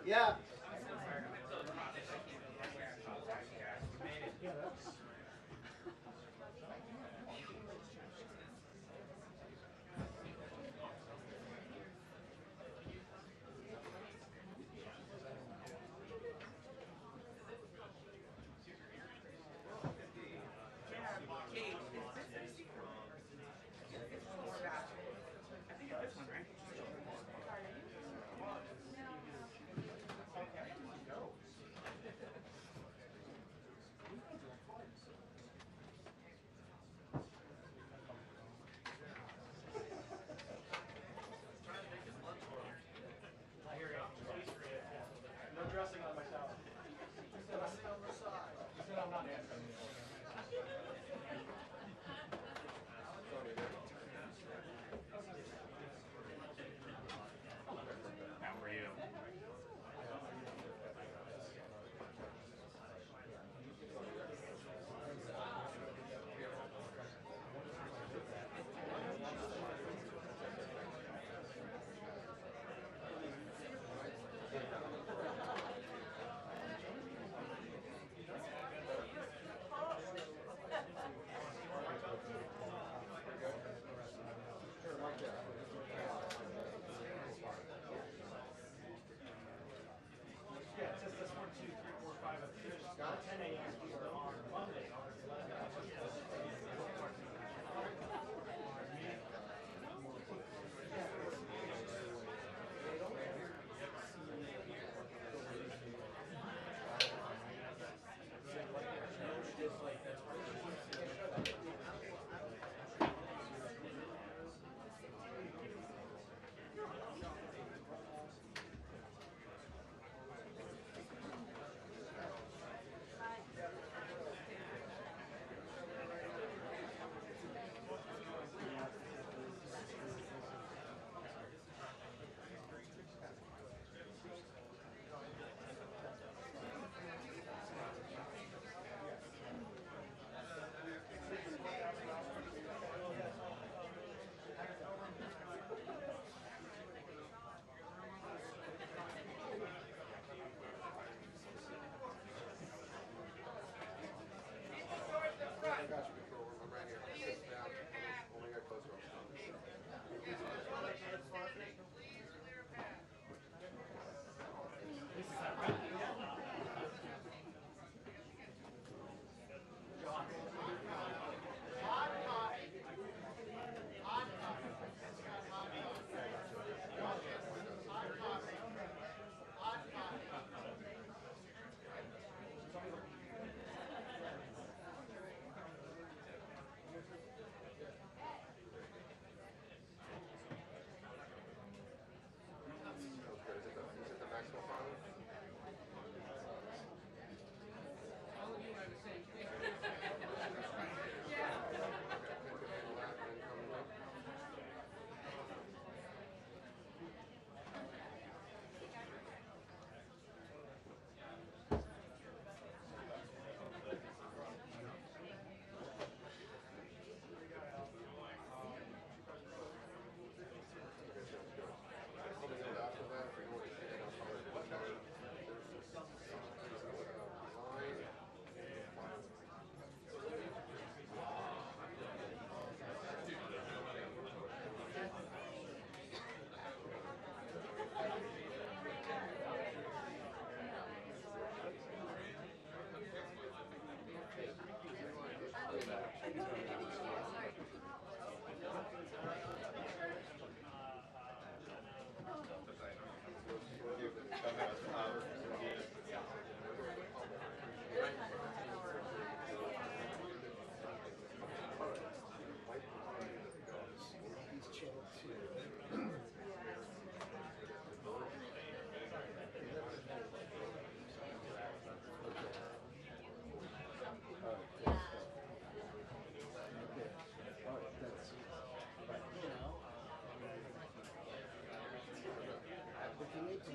Yeah. No dressing on my towel. He said, I sit on the side. He said, I'm not answering. How are you? Yeah, it says this 1, 2, 3, 4, 5. There's 10 a.m. here on Monday.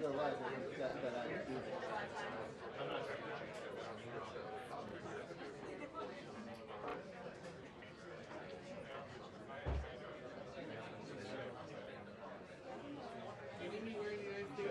Go live, that I do this. Can you meet where you guys do?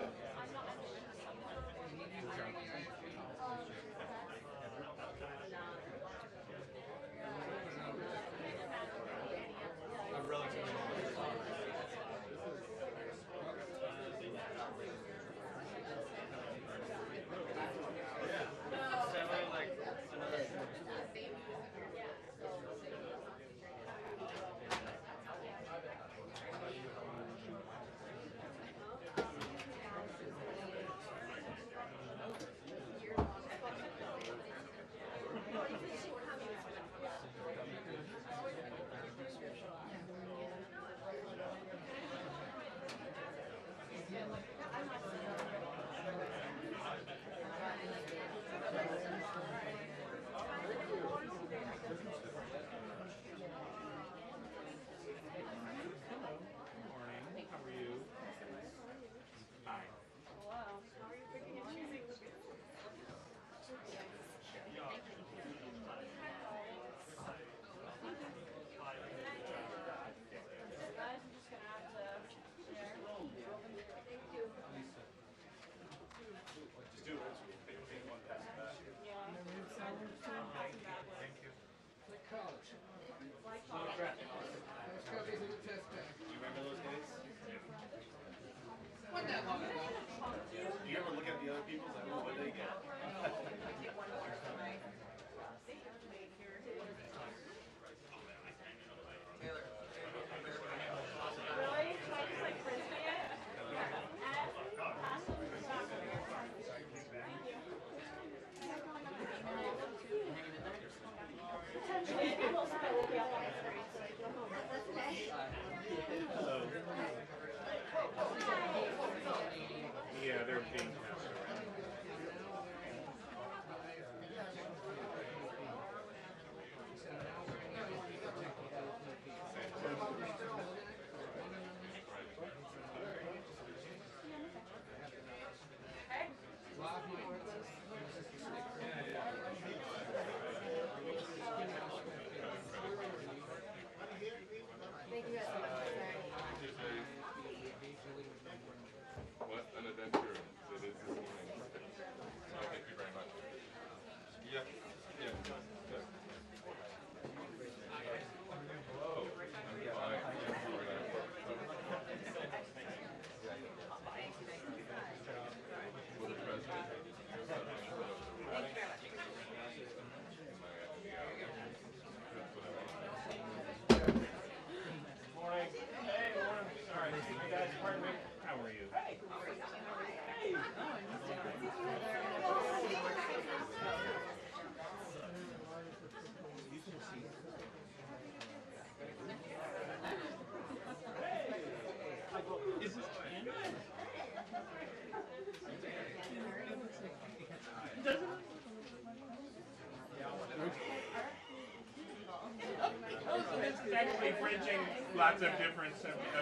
technically bridging lots of different.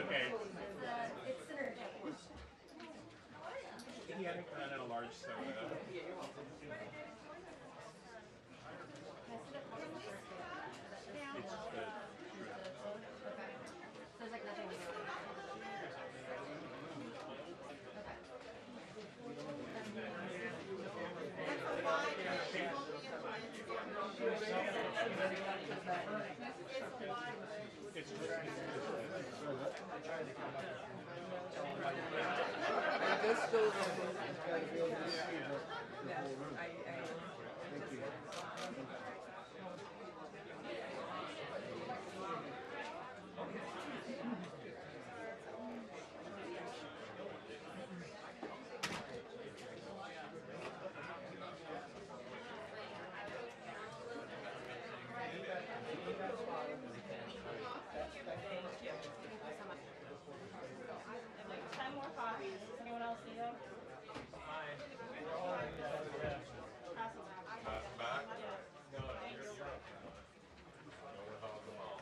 Okay. It's synergy. He had it in a large soda. It's just the Okay. There's like nothing really. it's just I just still try to be able to see the whole room. Thank you. Like 10 more copies. Does anyone else need them? Pass them back. Pass back? Yeah. Thanks. No one held them all.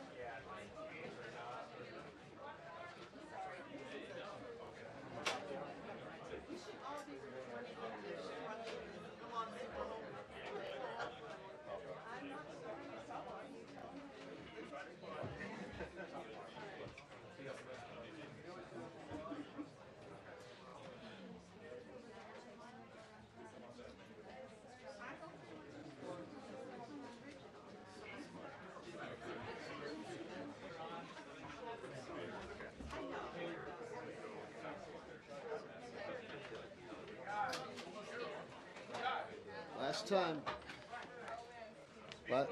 Last time. What?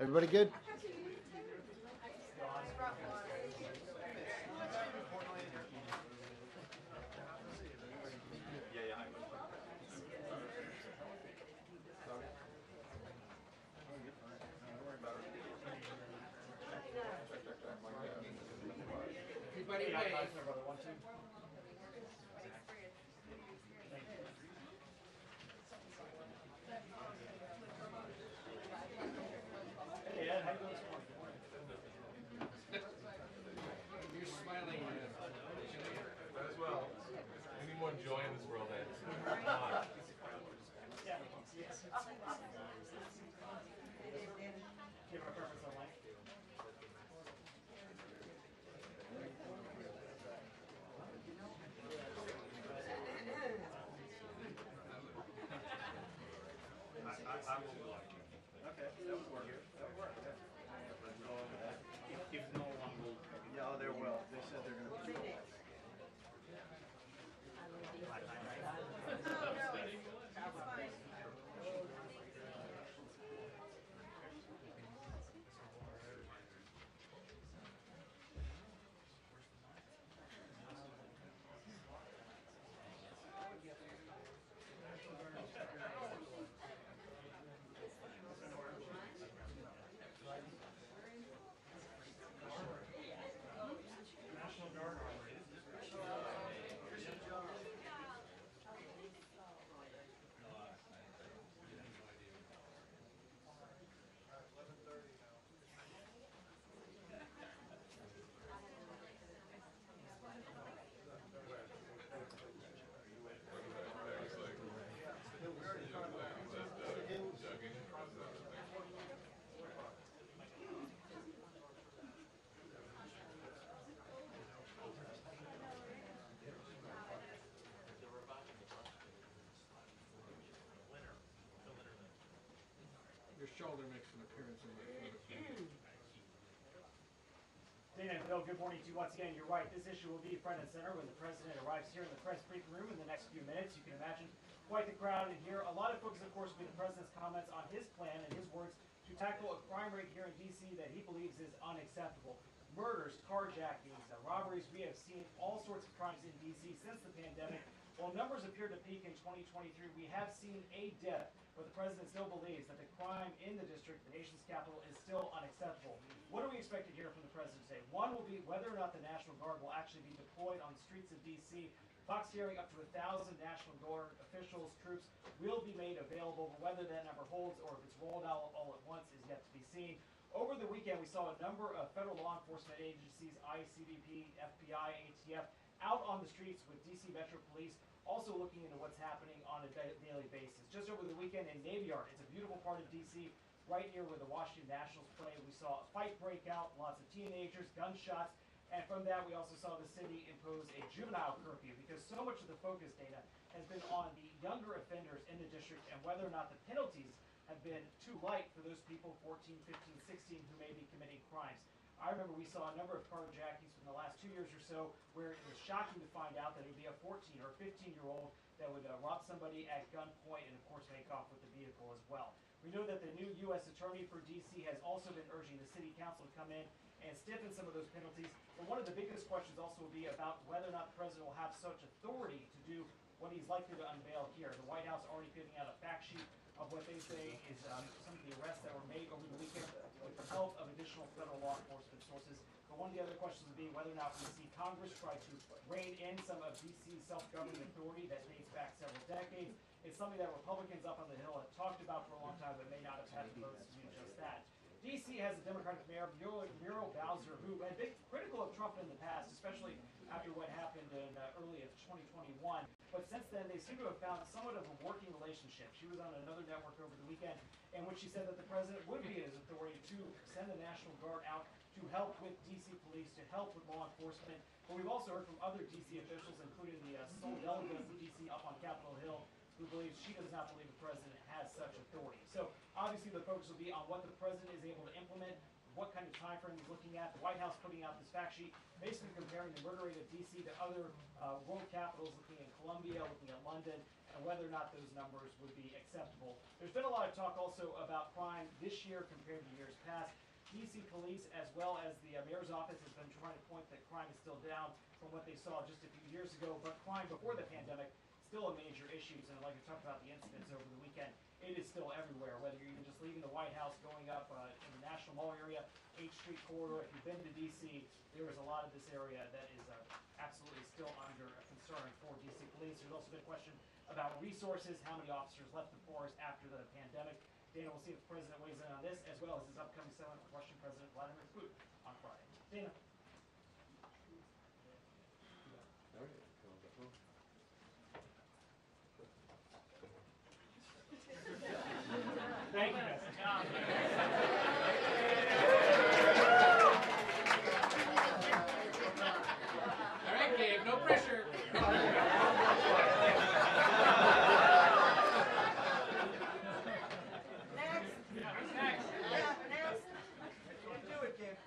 Everybody good? Everybody wait. Brother, 1, 2. Hey Ed, how you doing this morning? Good morning. You're smiling. Might as well. Anyone join this world, Ed? Yeah. Yes. Give our preference on life. Okay, that would work. That would work, yeah. if no one will. Yeah, oh, there will. They said they're gonna. National Guard armory. Your shoulder makes an appearance in my photo. Dana and Bill, good morning to you once again. You're right, this issue will be front and center when the president arrives here in the press briefing room in the next few minutes. You can imagine quite the crowd in here. A lot of focus, of course, will be the president's comments on his plan and his words to tackle a crime rate here in D.C. that he believes is unacceptable. Murders, carjackings, robberies, we have seen all sorts of crimes in D.C. since the pandemic. While numbers appear to peak in 2023, we have seen a dip, but the president still believes that the crime in the district, the nation's capital, is still unacceptable. What are we expected to hear from the president today? One will be whether or not the National Guard will actually be deployed on the streets of D.C. Fox hearing up to 1,000 National Guard officials, troops will be made available, but whether that number holds or if it's rolled out all at once is yet to be seen. Over the weekend, we saw a number of federal law enforcement agencies, ICBP, FBI, ATF, out on the streets with DC Metro Police, also looking into what's happening on a daily basis. Just over the weekend in Navy Yard, it's a beautiful part of DC, right near where the Washington Nationals play. We saw a fight break out, lots of teenagers, gunshots, and from that we also saw the city impose a juvenile curfew because so much of the focus data has been on the younger offenders in the district and whether or not the penalties have been too light for those people 14, 15, 16 who may be committing crimes. I remember we saw a number of carjackings from the last 2 years or so where it was shocking to find out that it would be a 14 or 15-year-old that would rob somebody at gunpoint and, of course, make off with the vehicle as well. We know that the new U.S. Attorney for D.C. has also been urging the City Council to come in and stiffen some of those penalties. But one of the biggest questions also will be about whether or not the President will have such authority to do what he's likely to unveil here. The White House already giving out a fact sheet of what they say is some of the arrests that were made over the weekend with the help of additional federal law enforcement sources. But one of the other questions would be whether or not we see Congress try to rein in some of D.C.'s self-governing authority that dates back several decades. It's something that Republicans up on the Hill have talked about for a long time, but may not have had the votes to do just that. D.C. has a Democratic mayor, Muriel Bowser, who had been critical of Trump in the past, especially after what happened in early of 2021. But since then, they seem to have found somewhat of a working relationship. She was on another network over the weekend in which she said that the president would be in his authority to send the National Guard out to help with D.C. police, to help with law enforcement. But we've also heard from other D.C. officials, including the sole delegate of D.C. up on Capitol Hill, who believes she does not believe the president has such authority. So obviously the focus will be on what the president is able to implement, what kind of time frame he's looking at. The White House putting out this fact sheet, basically comparing the murder rate of D.C. to other world capitals, looking at Colombia, looking at London, and whether or not those numbers would be acceptable. There's been a lot of talk also about crime this year compared to years past. D.C. police, as well as the mayor's office, has been trying to point that crime is still down from what they saw just a few years ago, but crime before the pandemic still a major issue. And like we talked about the incidents over the weekend, it is still everywhere, whether you're even just leaving the White House, going up in the National Mall area, 8th Street corridor. If you've been to D.C., there is a lot of this area that is absolutely still under a concern for D.C. police. There's also been a question about resources, how many officers left the force after the pandemic. Dana, we'll see if the president weighs in on this, as well as his upcoming summit with Russian President Vladimir Putin on Friday. Dana. Thank you, guys. All right, Gabe, no pressure. Next. Next. Yeah, next. Do it, Gabe.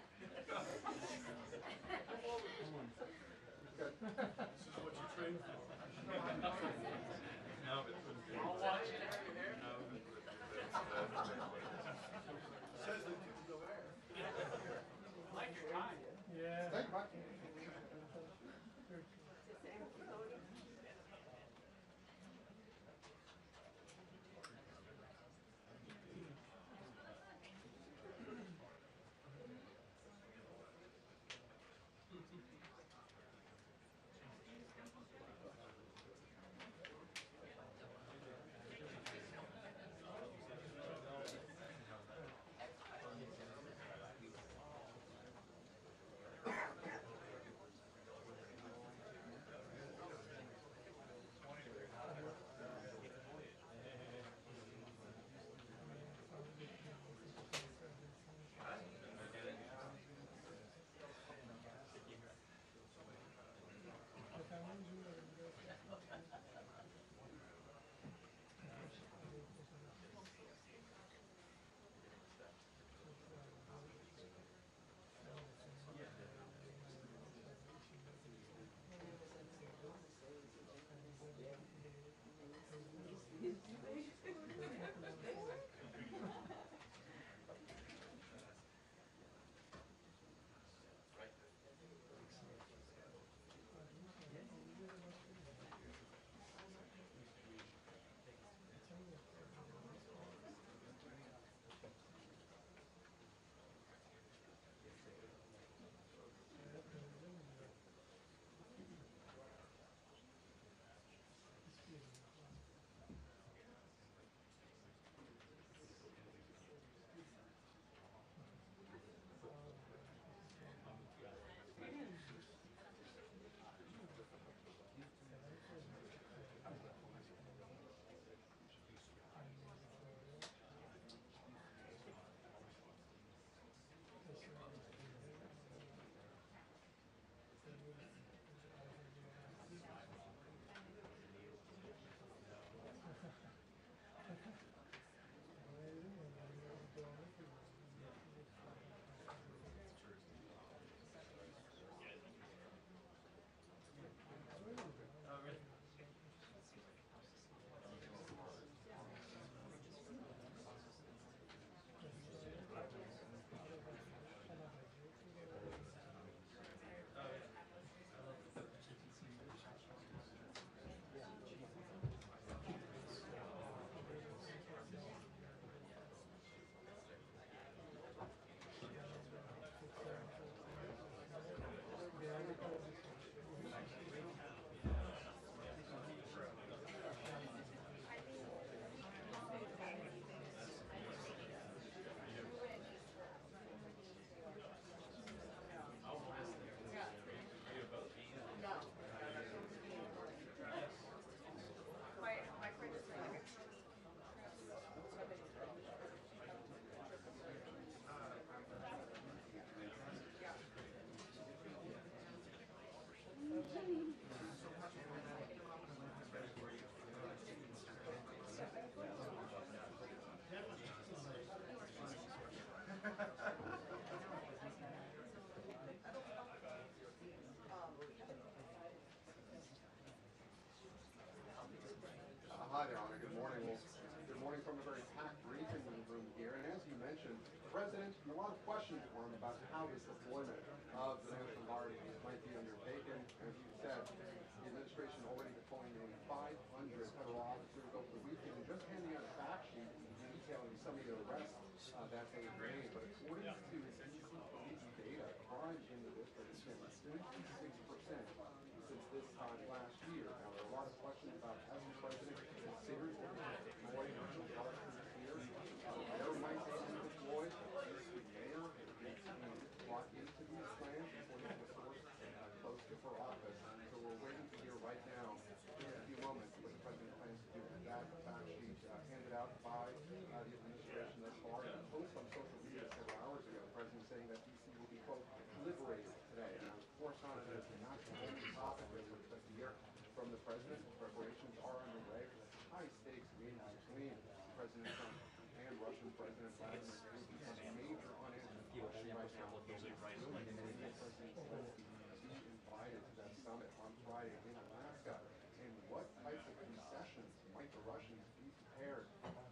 from a very packed briefing room here, and as you mentioned, the President, a lot of questions for him about how this deployment of the National Guard might be undertaken. As you said, the administration already deploying nearly 500 federal officers over the weekend, and just handing out a fact sheet detailing some of the arrests that they have made. But according to DC data, crime in the district has been 56% since this time last year. Now, there are a lot of questions about has the President considered deploying National Guard troops here? Where might they be deployed? The mayor has been brought into these plans according to a source close to her office. So we're waiting to hear right now in a few moments what the President plans to do with that fact sheet handed out by the administration thus far. And a post on social media several hours ago, the President saying that DC will be, quote, liberated today. And of course, not that it's not the only topic that we're expecting to hear from the President. Preparations are underway for the high-stakes meeting between President Trump and Russian President Vladimir Putin. It's a major unanswered question right now. Will the President Zelensky be invited to that summit on Friday in Alaska? And what types of concessions might the Russians be prepared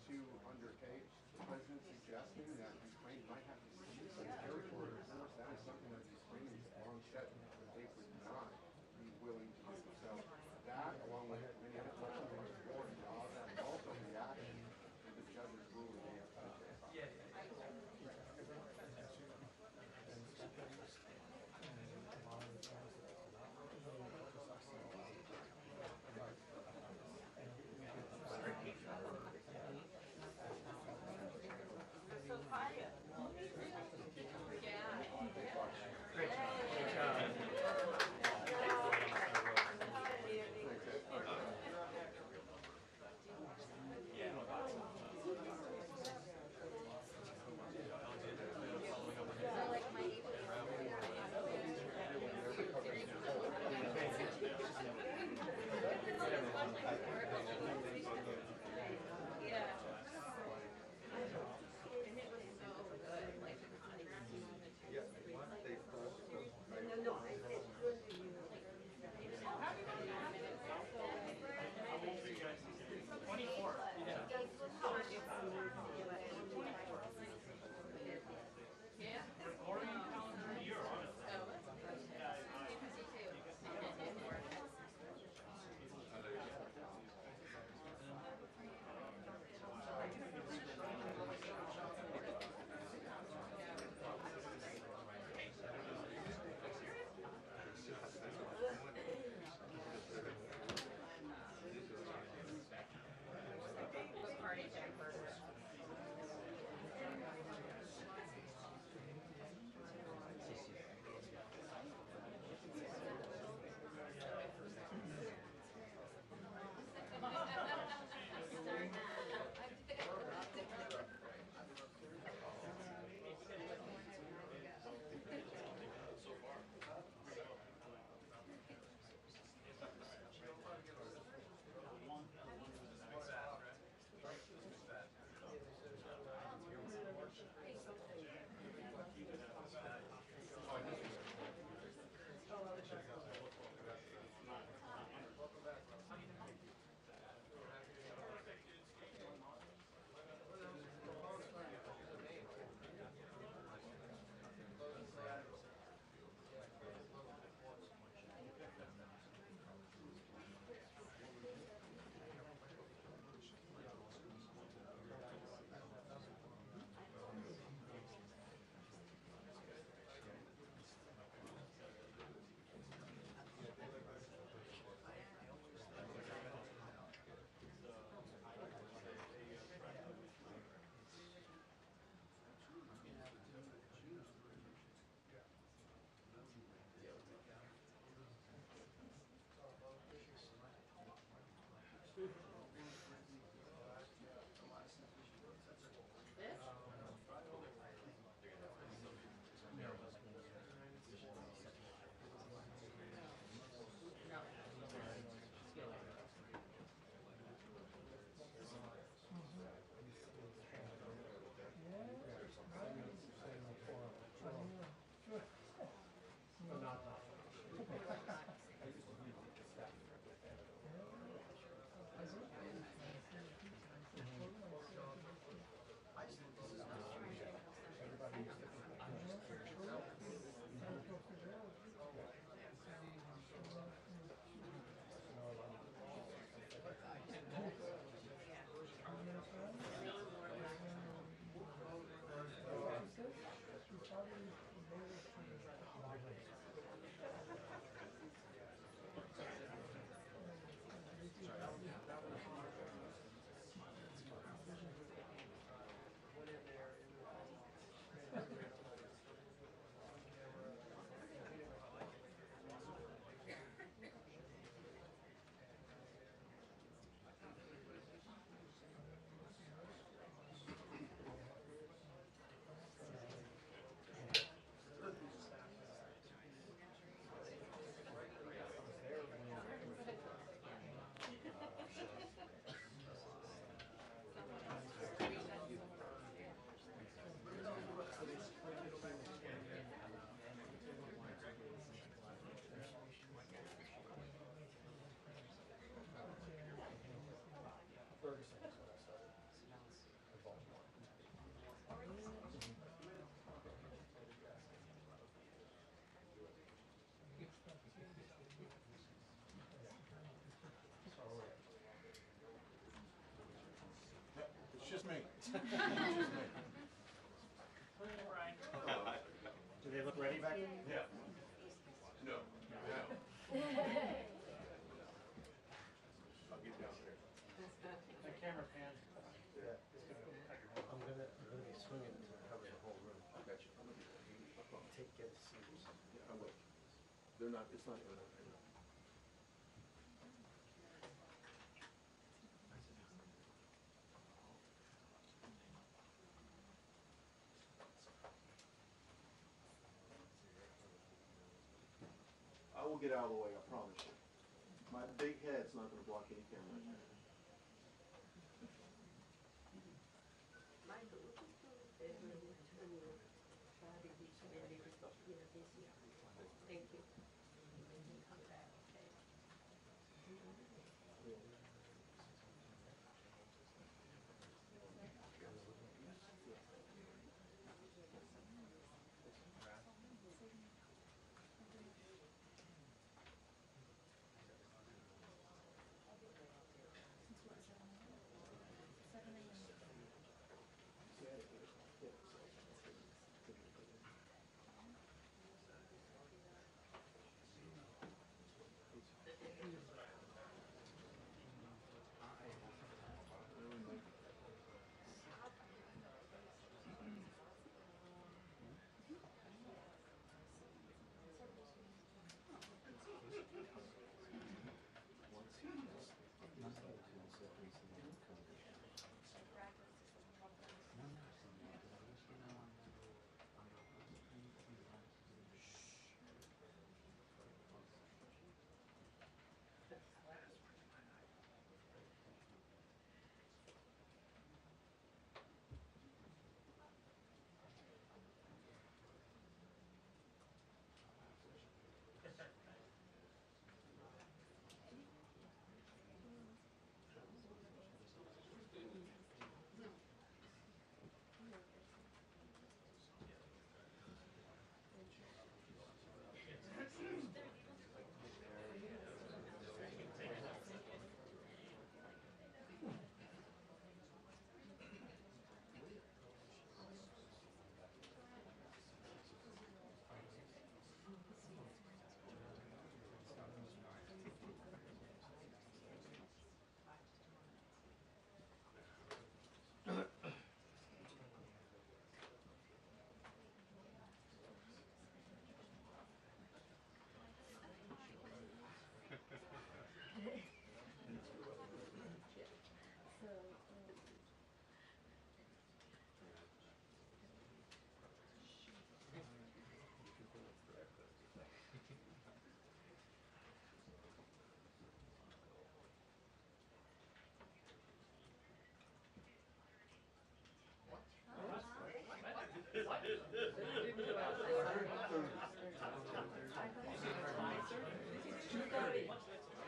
to undertake? The President suggesting that Ukraine might have to cede some territory. Of course, that is something that the Ukrainians have long said that they would not be willing to do. So that, along with many other questions on the war and all that, and also reaction to the judge's ruling yesterday. So quiet. Brian. Do they look ready back there? Yeah. No. No. I'll get down there. The camera pan. I'm gonna be swinging to cover the whole room. I got you. Get the scissors. Yeah, I will. They're not, it's not gonna. I will get out of the way, I promise you. My big head's not gonna block any camera. Thank you.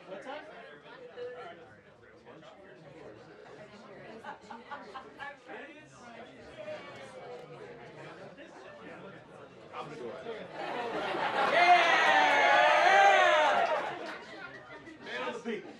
What time? I'm sure. Man of the people.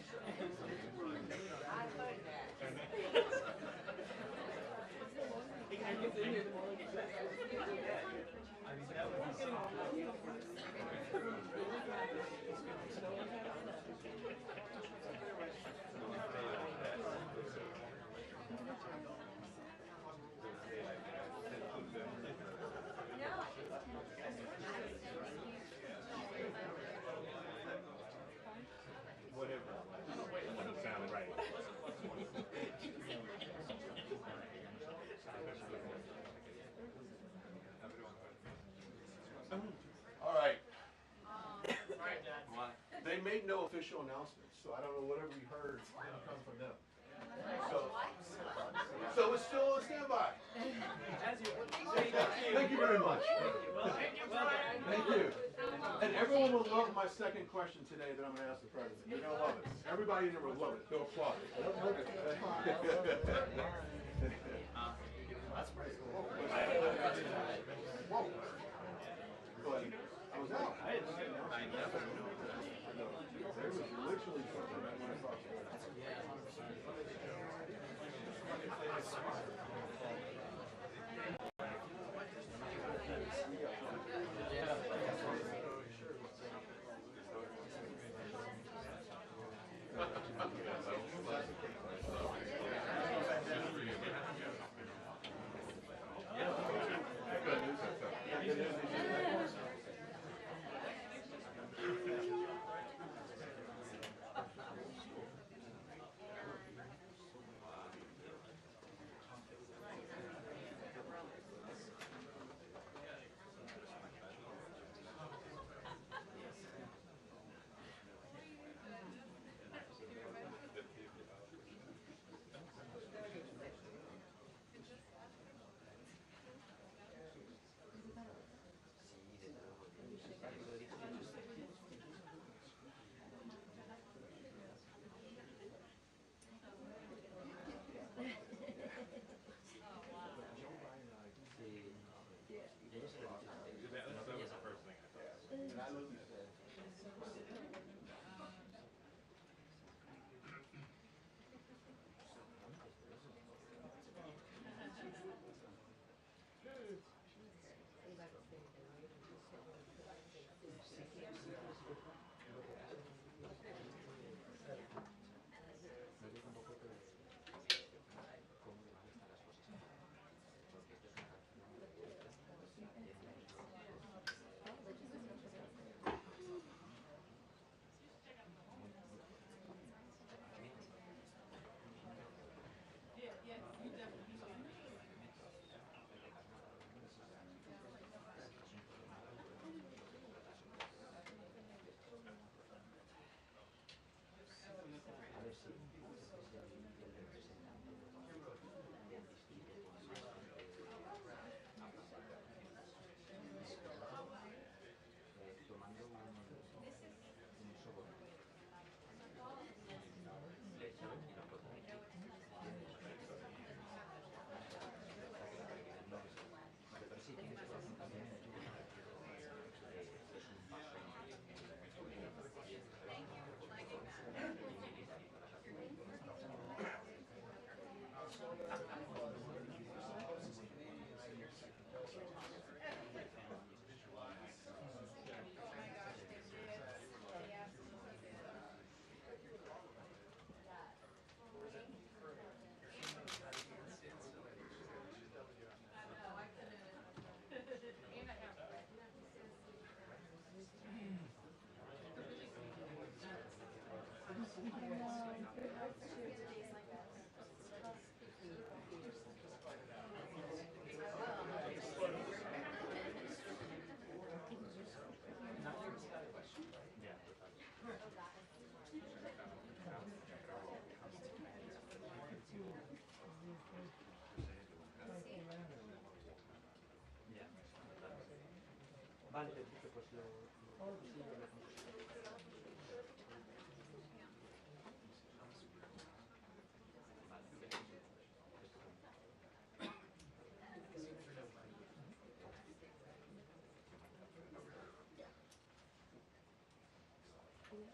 Whatever. It sounded right. All right. Alright, Dad. They made no official announcements, so I don't know whatever we heard didn't come from them. So it's still on standby. Thank you very much. Thank you. And everyone will love my second question today that I'm going to ask the president. You're going to love it. Everybody in there will love it. They'll applaud it. That's pretty cool. Whoa. But I was out. I didn't know. I never know. There was literally something that when I saw it. Antes, viste, pues lo sí,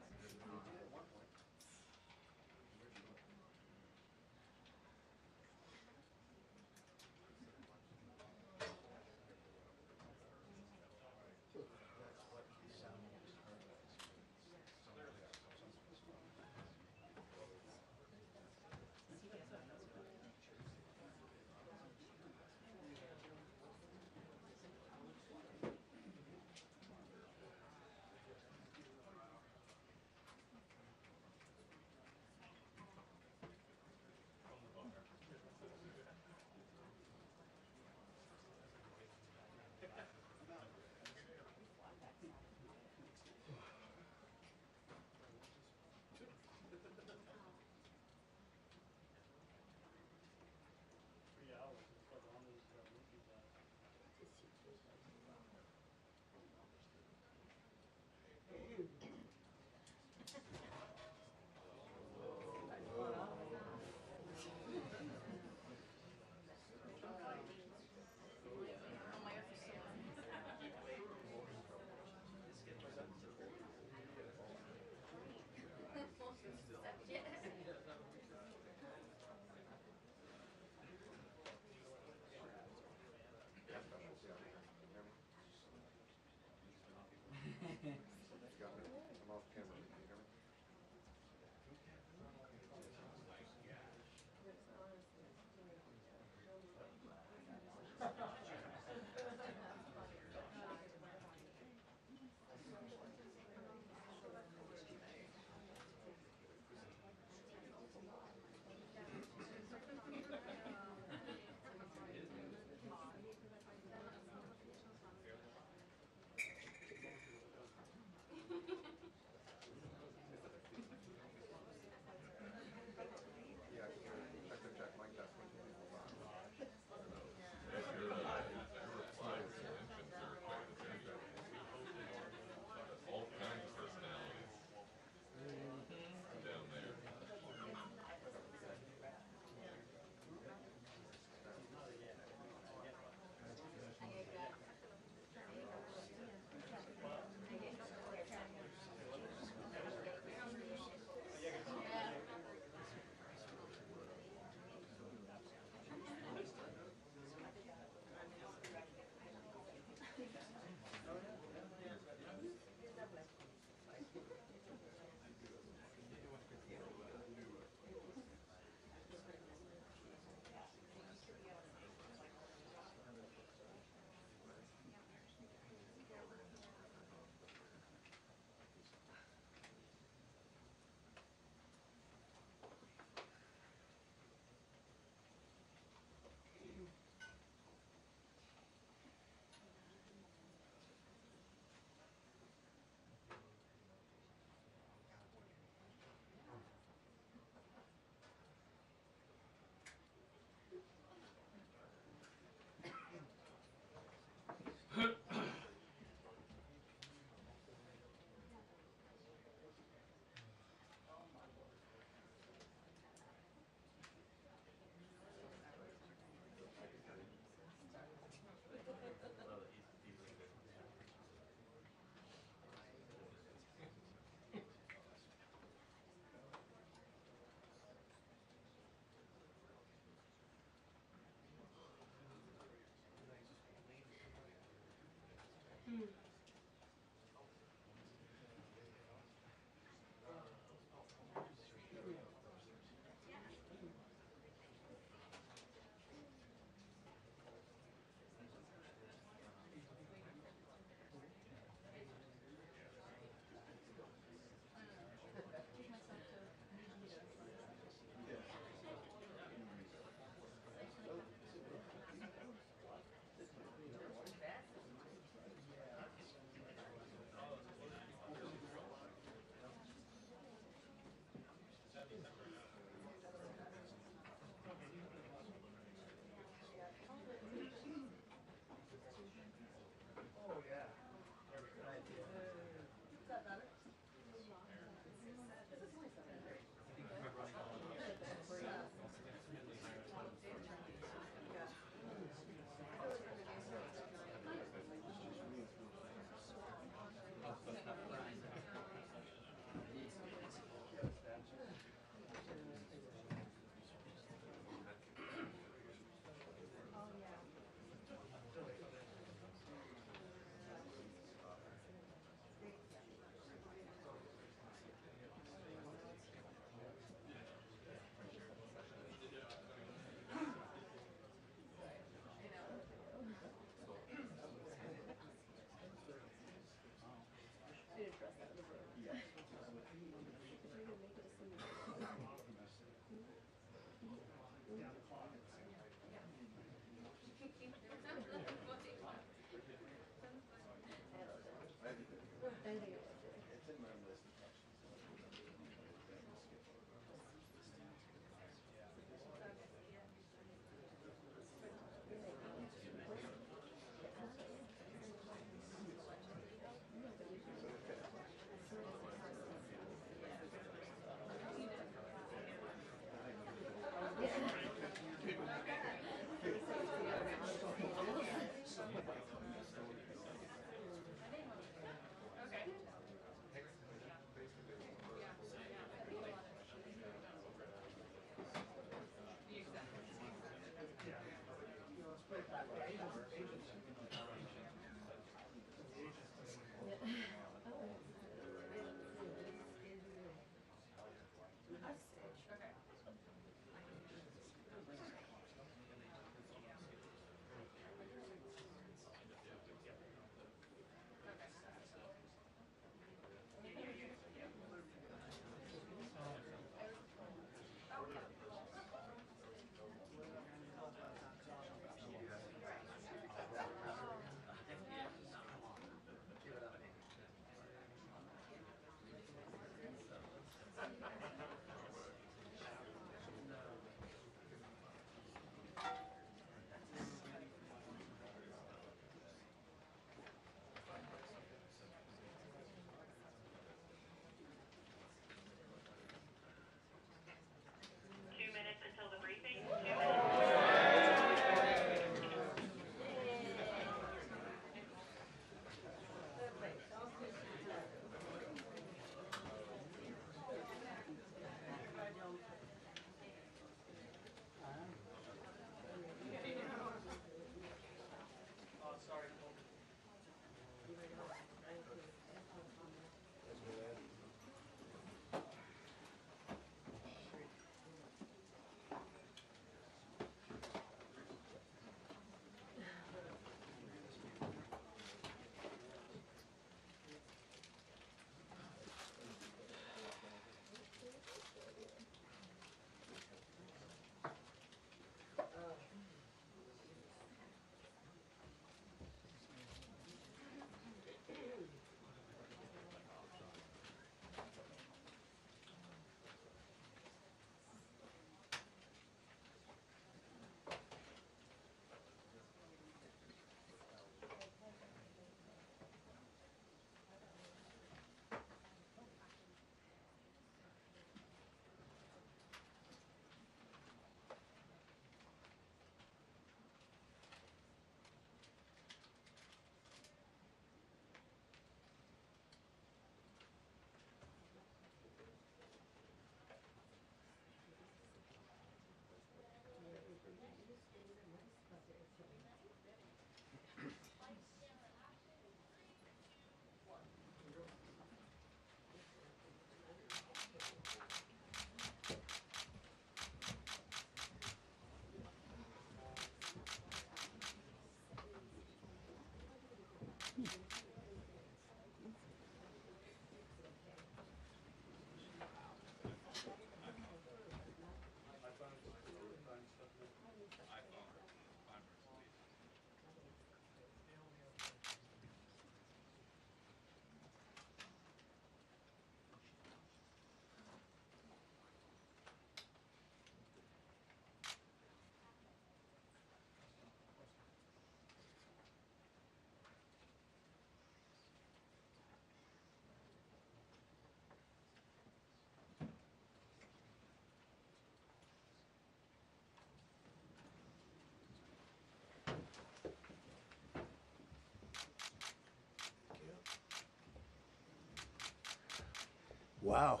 Wow.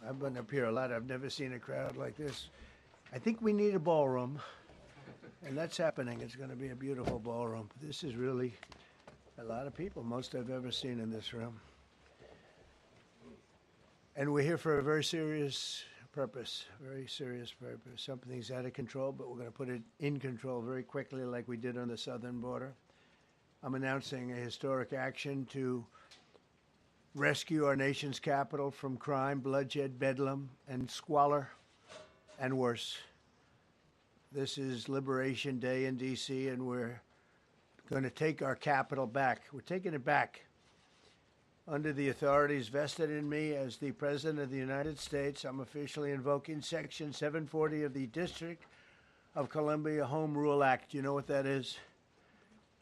I've been up here a lot. I've never seen a crowd like this. I think we need a ballroom, and that's happening. It's going to be a beautiful ballroom. This is really a lot of people, most I've ever seen in this room. And we're here for a very serious purpose, very serious purpose. Something's out of control, but we're going to put it in control very quickly like we did on the southern border. I'm announcing a historic action to rescue our nation's capital from crime, bloodshed, bedlam, and squalor, and worse. This is Liberation Day in D.C., and we're going to take our capital back. We're taking it back. Under the authorities vested in me as the President of the United States, I'm officially invoking Section 740 of the District of Columbia Home Rule Act. You know what that is?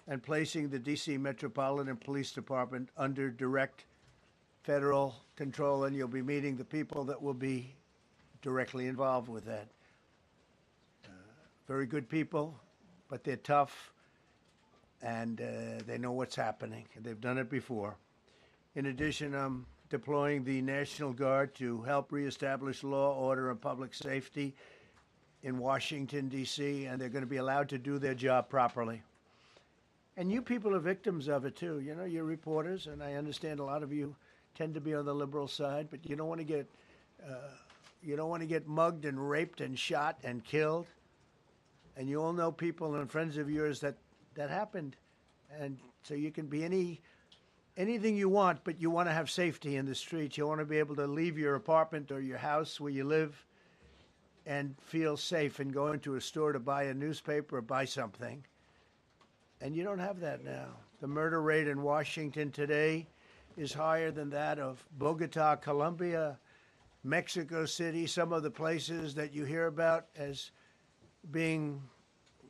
And placing the D.C. Metropolitan Police Department under direct federal control, and you'll be meeting the people that will be directly involved with that. Very good people, but they're tough, and they know what's happening. They've done it before. In addition, I'm deploying the National Guard to help reestablish law, order, and public safety in Washington, D.C., and they're going to be allowed to do their job properly. And you people are victims of it, too. You know, you're reporters, and I understand a lot of you tend to be on the liberal side, but you don't want to get mugged and raped and shot and killed. And you all know people and friends of yours that happened. And so you can be anything you want, but you want to have safety in the streets. You want to be able to leave your apartment or your house where you live and feel safe and go into a store to buy a newspaper or buy something. And you don't have that now. The murder rate in Washington today is higher than that of Bogota, Colombia, Mexico City, some of the places that you hear about as being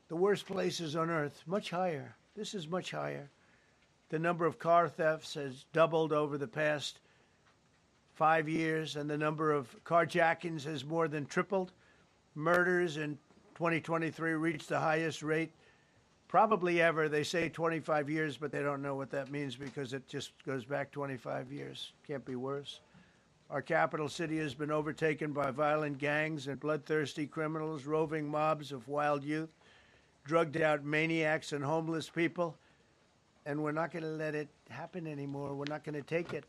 the worst places on earth, much higher. This is much higher. The number of car thefts has doubled over the past 5 years, and the number of carjackings has more than tripled. Murders in 2023 reached the highest rate probably ever. They say 25 years, but they don't know what that means because it just goes back 25 years. Can't be worse. Our capital city has been overtaken by violent gangs and bloodthirsty criminals, roving mobs of wild youth, drugged out maniacs and homeless people. And we're not going to let it happen anymore. We're not going to take it.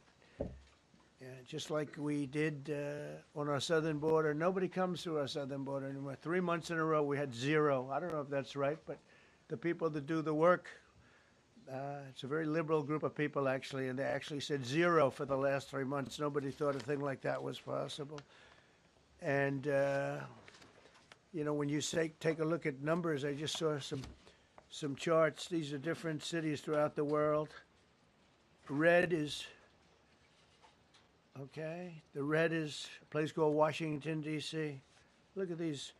Just like we did on our southern border. Nobody comes through our southern border anymore. 3 months in a row, we had zero. I don't know if that's right, but the people that do the work, it's a very liberal group of people, actually, and they actually said zero for the last 3 months. Nobody thought a thing like that was possible. And, you know, when you take a look at numbers, I just saw some charts. These are different cities throughout the world. Red is, okay, the red is a place called Washington, D.C. Look at these.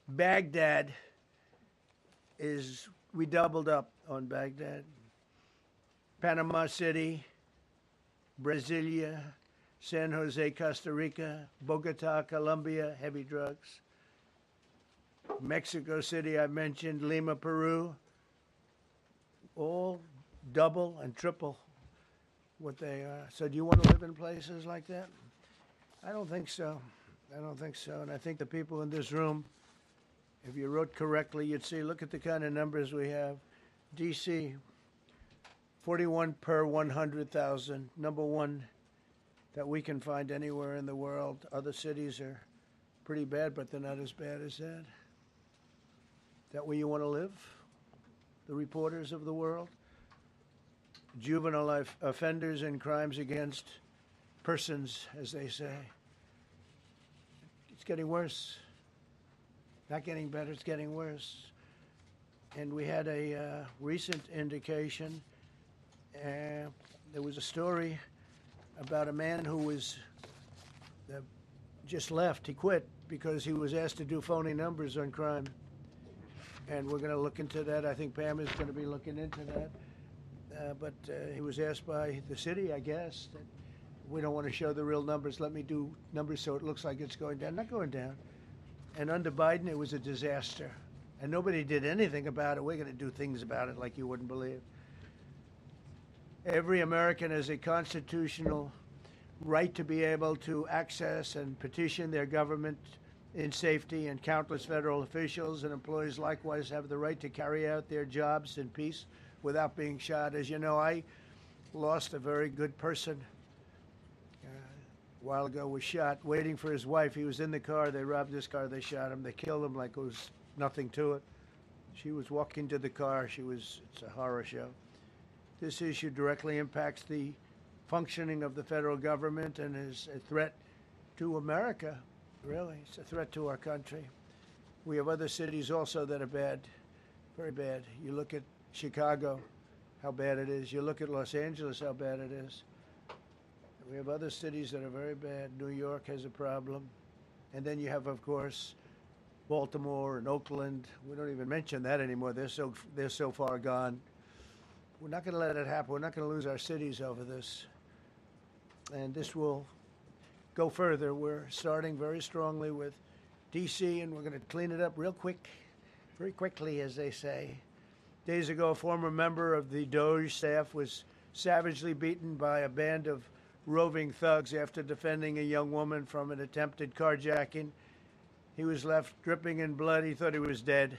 Baghdad we doubled up on Baghdad. Panama City, Brasilia, San Jose, Costa Rica, Bogota, Colombia, heavy drugs. Mexico City, I mentioned, Lima, Peru, all double and triple what they are. So do you want to live in places like that? I don't think so. I don't think so. And I think the people in this room, if you wrote correctly, you'd see, look at the kind of numbers we have. D.C., 41 per 100,000, number one that we can find anywhere in the world. Other cities are pretty bad, but they're not as bad as that. Is that where you want to live? the reporters of the world, juvenile offenders and crimes against persons, as they say. It's getting worse. Not getting better, it's getting worse. And we had a recent indication. There was a story about a man who was just left. He quit because he was asked to do phony numbers on crime. And we're going to look into that. I think Pam is going to be looking into that. But he was asked by the city, I guess, that we don't want to show the real numbers. Let me do numbers so it looks like it's going down. Not going down. And under Biden, it was a disaster. And nobody did anything about it. We're going to do things about it like you wouldn't believe. Every American has a constitutional right to be able to access and petition their government in safety, and countless federal officials and employees likewise have the right to carry out their jobs in peace without being shot. As you know, I lost a very good person a while ago, was shot waiting for his wife. He was in the car. They robbed his car. They shot him. They killed him like it was nothing to it. She was walking to the car. It's a horror show. This issue directly impacts the functioning of the federal government and is a threat to America, really. It's a threat to our country. We have other cities also that are bad, very bad. You look at Chicago, how bad it is. You look at Los Angeles, how bad it is. We have other cities that are very bad. New York has a problem. And then you have, of course, Baltimore and Oakland. We don't even mention that anymore. They're so far gone. We're not going to let it happen. We're not going to lose our cities over this. And this will go further. We're starting very strongly with D.C., and we're going to clean it up real quick, very quickly, as they say. Days ago, a former member of the DOJ staff was savagely beaten by a band of roving thugs after defending a young woman from an attempted carjacking. He was left dripping in blood. He thought he was dead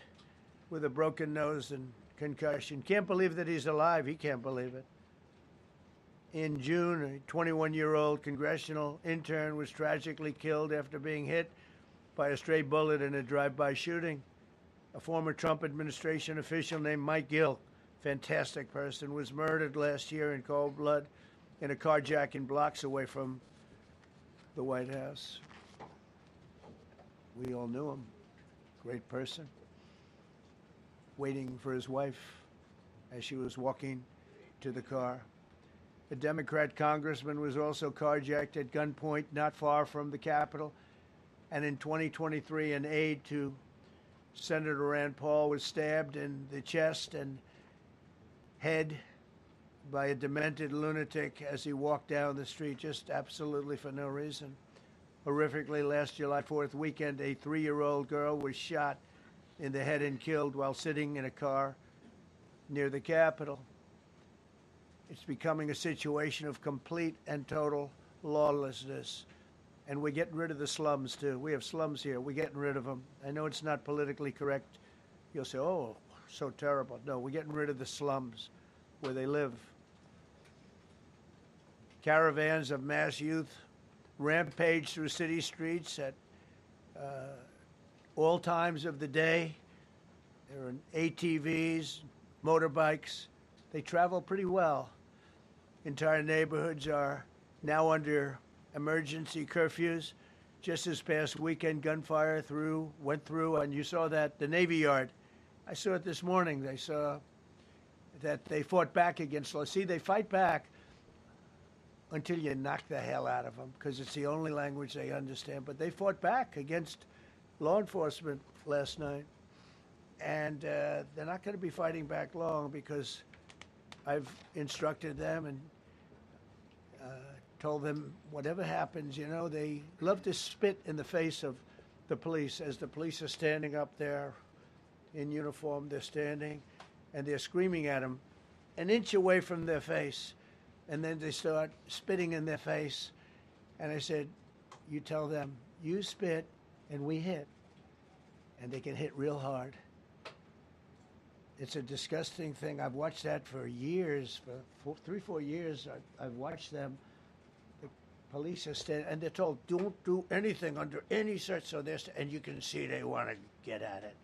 with a broken nose and concussion. Can't believe that he's alive. He can't believe it. In June, a 21-year-old congressional intern was tragically killed after being hit by a stray bullet in a drive-by shooting. A former Trump administration official named Mike Gill, fantastic person, was murdered last year in cold blood in a carjacking blocks away from the White House. We all knew him. Great person. Waiting for his wife as she was walking to the car. A Democrat congressman was also carjacked at gunpoint not far from the Capitol. And in 2023, an aide to Senator Rand Paul was stabbed in the chest and head by a demented lunatic as he walked down the street, just absolutely for no reason. Horrifically, last July 4th weekend, a 3-year-old girl was shot in the head and killed while sitting in a car near the Capitol. It's becoming a situation of complete and total lawlessness. And we're getting rid of the slums, too. We have slums here. We're getting rid of them. I know it's not politically correct. You'll say, oh, so terrible. No, we're getting rid of the slums where they live. Caravans of mass youth rampage through city streets at all times of the day. There are ATVs, motorbikes. They travel pretty well. Entire neighborhoods are now under emergency curfews. Just this past weekend, gunfire went through, and you saw that, the Navy Yard. I saw it this morning. They saw that they fought back against law. See, they fight back until you knock the hell out of them, because it's the only language they understand. But they fought back against law enforcement last night. And they're not going to be fighting back long, because I've instructed them and told them whatever happens, they love to spit in the face of the police as the police are standing up there in uniform. They're standing and they're screaming at them an inch away from their face. And then they start spitting in their face. And I said, you tell them, you spit and we hit. And they can hit real hard. It's a disgusting thing. I've watched that for years, for 3-4 years. I've watched them. The police are standing, and they're told, don't do anything under any search. So and you can see they want to get at it.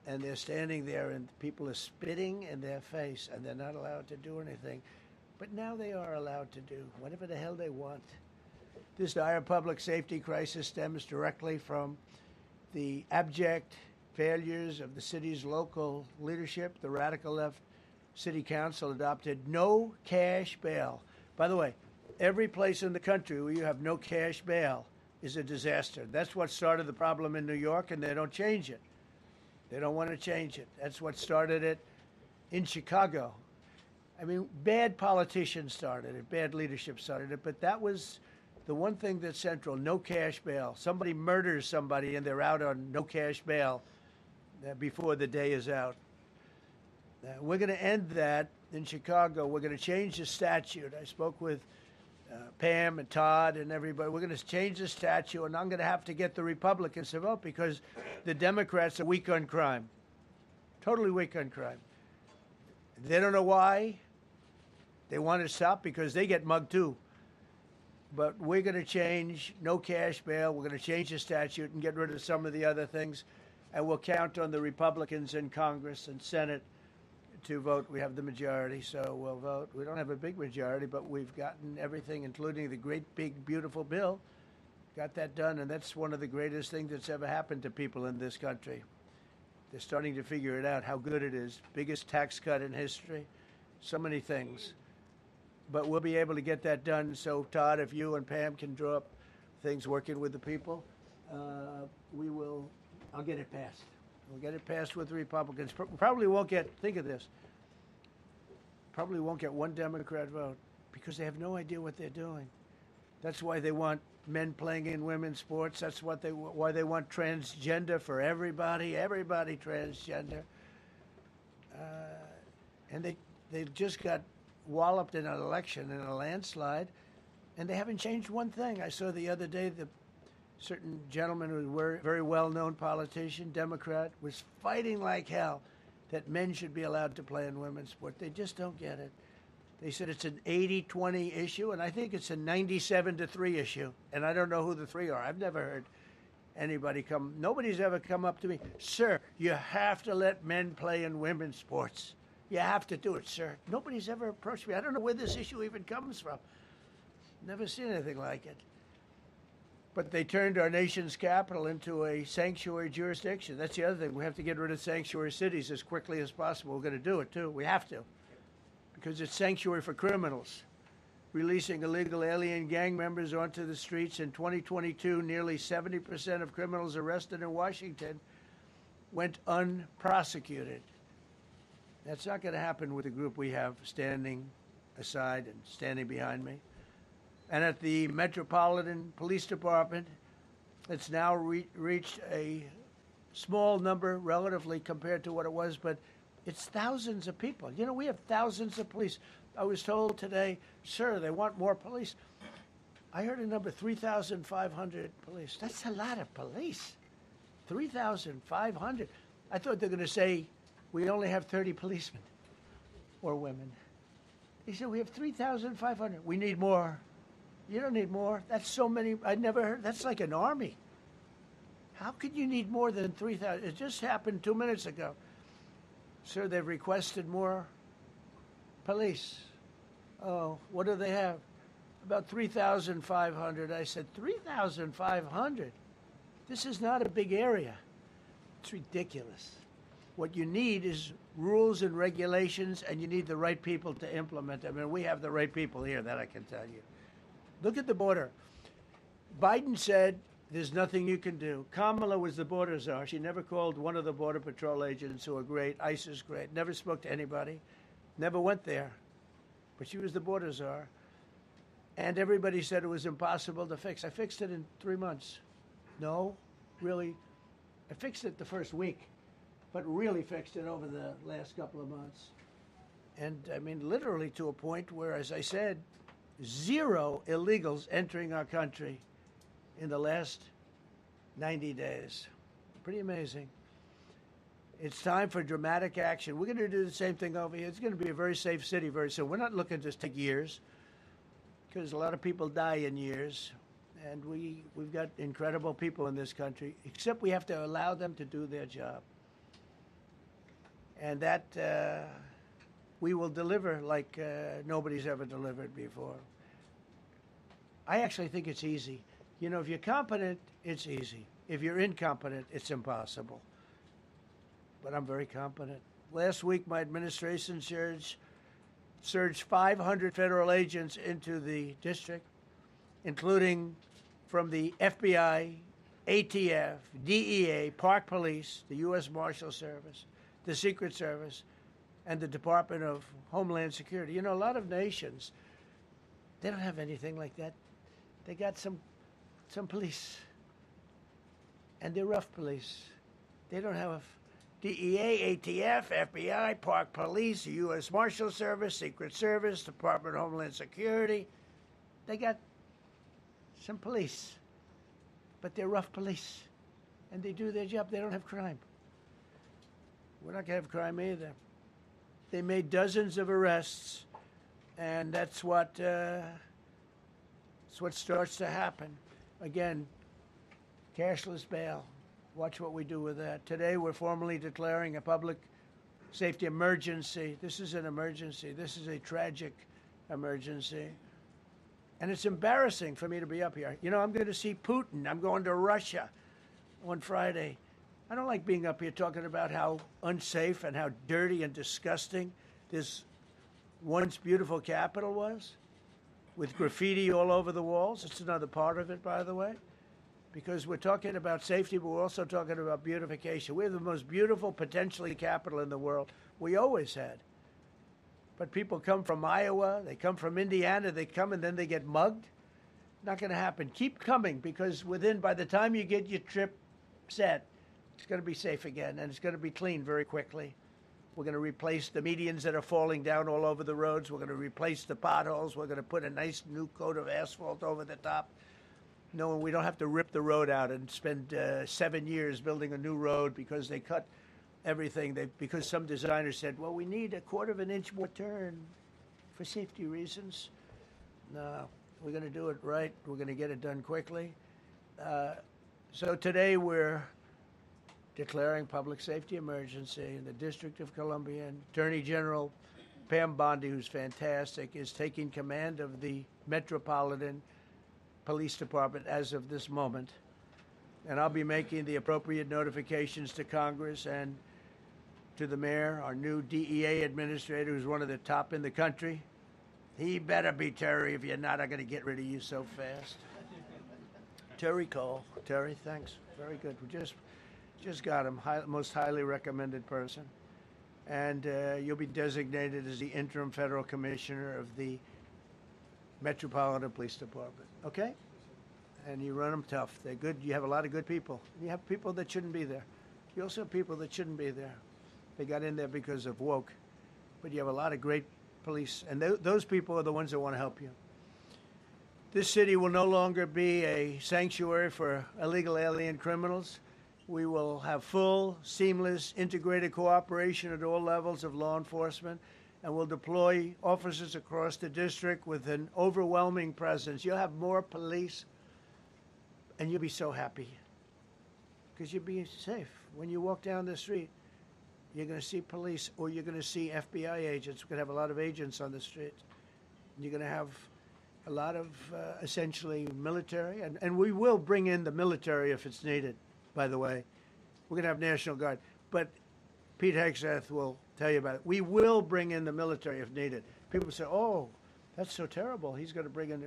and they're standing there, and people are spitting in their face, and they're not allowed to do anything. But now they are allowed to do whatever the hell they want. This dire public safety crisis stems directly from the abject failures of the city's local leadership. The radical left city council adopted no cash bail. By the way, every place in the country where you have no cash bail is a disaster. That's what started the problem in New York, and they don't change it. They don't want to change it. That's what started it in Chicago. I mean, bad politicians started it, bad leadership started it, but that was the one thing that's central, no cash bail. Somebody murders somebody and they're out on no cash bail before the day is out. We're going to end that in Chicago. We're going to change the statute. I spoke with Pam and Todd and everybody. We're going to change the statute, and I'm going to have to get the Republicans to vote because the Democrats are weak on crime, totally weak on crime. They don't know why. They want to stop because they get mugged too. But we're going to change no cash bail. We're going to change the statute and get rid of some of the other things. And we'll count on the Republicans in Congress and Senate to vote. We have the majority, so we'll vote. We don't have a big majority, but we've gotten everything, including the great, big, beautiful bill. Got that done, and that's one of the greatest things that's ever happened to people in this country. They're starting to figure it out, how good it is. Biggest tax cut in history. So many things. But we'll be able to get that done. So, Todd, if you and Pam can draw up things working with the people, we will. I'll get it passed. We'll get it passed with the Republicans. Probably won't get, think of this, probably won't get one Democrat vote because they have no idea what they're doing. That's why they want men playing in women's sports. That's why they want transgender for everybody transgender. And they just got walloped in an election, in a landslide, and they haven't changed one thing. I saw the other day the certain gentleman who was a very well-known politician, Democrat, was fighting like hell that men should be allowed to play in women's sport. They just don't get it. They said it's an 80-20 issue, and I think it's a 97-3 issue, and I don't know who the three are. I've never heard anybody nobody's ever come up to me, sir, you have to let men play in women's sports. You have to do it, sir. Nobody's ever approached me. I don't know where this issue even comes from. Never seen anything like it. But they turned our nation's capital into a sanctuary jurisdiction. That's the other thing. We have to get rid of sanctuary cities as quickly as possible. We're going to do it, too. We have to. Because it's sanctuary for criminals. Releasing illegal alien gang members onto the streets in 2022, nearly 70% of criminals arrested in Washington went unprosecuted. That's not going to happen with the group we have standing aside and standing behind me. And at the Metropolitan Police Department, it's now reached a small number relatively compared to what it was, but it's thousands of people. You know, we have thousands of police. I was told today, sir, they want more police. I heard a number, 3,500 police. That's a lot of police. 3,500. I thought they were going to say, we only have 30 policemen or women. He said, we have 3,500. We need more. You don't need more. That's so many. I never heard. That's like an army. How could you need more than 3,000? It just happened 2 minutes ago. Sir, they've requested more police. Oh, what do they have? About 3,500. I said, 3,500? This is not a big area. It's ridiculous. What you need is rules and regulations, and you need the right people to implement them. And we have the right people here, that I can tell you. Look at the border. Biden said there's nothing you can do. Kamala was the border czar. She never called one of the Border Patrol agents who are great. ICE is great. Never spoke to anybody. Never went there. But she was the border czar. And everybody said it was impossible to fix. I fixed it in 3 months. No, really. I fixed it the first week, but really fixed it over the last couple of months. And, I mean, literally to a point where, as I said, 0 illegals entering our country in the last 90 days. Pretty amazing. It's time for dramatic action. We're going to do the same thing over here. It's going to be a very safe city very soon. We're not looking to take years because a lot of people die in years. And we've got incredible people in this country, except we have to allow them to do their job. And that we will deliver like nobody's ever delivered before. I actually think it's easy. You know, if you're competent, it's easy. If you're incompetent, it's impossible. But I'm very competent. Last week, my administration surged 500 federal agents into the district, including from the FBI, ATF, DEA, Park Police, the U.S. Marshal Service, the Secret Service, and the Department of Homeland Security. You know, a lot of nations, they don't have anything like that. They got some police, and they're rough police. They don't have DEA, ATF, FBI, Park Police, the U.S. Marshal Service, Secret Service, Department of Homeland Security. They got some police, but they're rough police, and they do their job. They don't have crime. We're not going to have crime either. They made dozens of arrests, and that's what starts to happen. Again, cashless bail. Watch what we do with that. Today, we're formally declaring a public safety emergency. This is an emergency. This is a tragic emergency. And it's embarrassing for me to be up here. You know, I'm going to see Putin. I'm going to Russia on Friday. I don't like being up here talking about how unsafe and how dirty and disgusting this once beautiful capital was, with graffiti all over the walls. It's another part of it, by the way, because we're talking about safety, but we're also talking about beautification. We have the most beautiful, potentially, capital in the world. We always had. But people come from Iowa, they come from Indiana, they come and then they get mugged. Not going to happen. Keep coming, because by the time you get your trip set, it's going to be safe again, and it's going to be clean very quickly. We're going to replace the medians that are falling down all over the roads. We're going to replace the potholes. We're going to put a nice new coat of asphalt over the top. No, we don't have to rip the road out and spend 7 years building a new road because they cut everything. Because some designer said, well, we need a quarter of an inch more turn for safety reasons. No, we're going to do it right. We're going to get it done quickly. So today we're declaring public safety emergency in the District of Columbia. And Attorney General Pam Bondi, who's fantastic, is taking command of the Metropolitan Police Department as of this moment. And I'll be making the appropriate notifications to Congress and to the mayor, our new DEA administrator, who's one of the top in the country. He better be Terry. If you're not, I'm going to get rid of you so fast. Terry Cole. Terry, thanks. Very good. We just got him, most highly recommended person. And you'll be designated as the interim federal commissioner of the Metropolitan Police Department. Okay? And you run them tough. They're good. You have a lot of good people. You have people that shouldn't be there. You also have people that shouldn't be there. They got in there because of woke. But you have a lot of great police. And those people are the ones that want to help you. This city will no longer be a sanctuary for illegal alien criminals. We will have full, seamless, integrated cooperation at all levels of law enforcement, and we'll deploy officers across the district with an overwhelming presence. You'll have more police, and you'll be so happy because you'll be safe. When you walk down the street, you're going to see police, or you're going to see FBI agents. We're going to have a lot of agents on the street. You're going to have a lot of essentially military, and we will bring in the military if it's needed. By the way, we're going to have National Guard, but Pete Hegseth will tell you about it. We will bring in the military if needed. People say, "Oh, that's so terrible. He's going to bring in."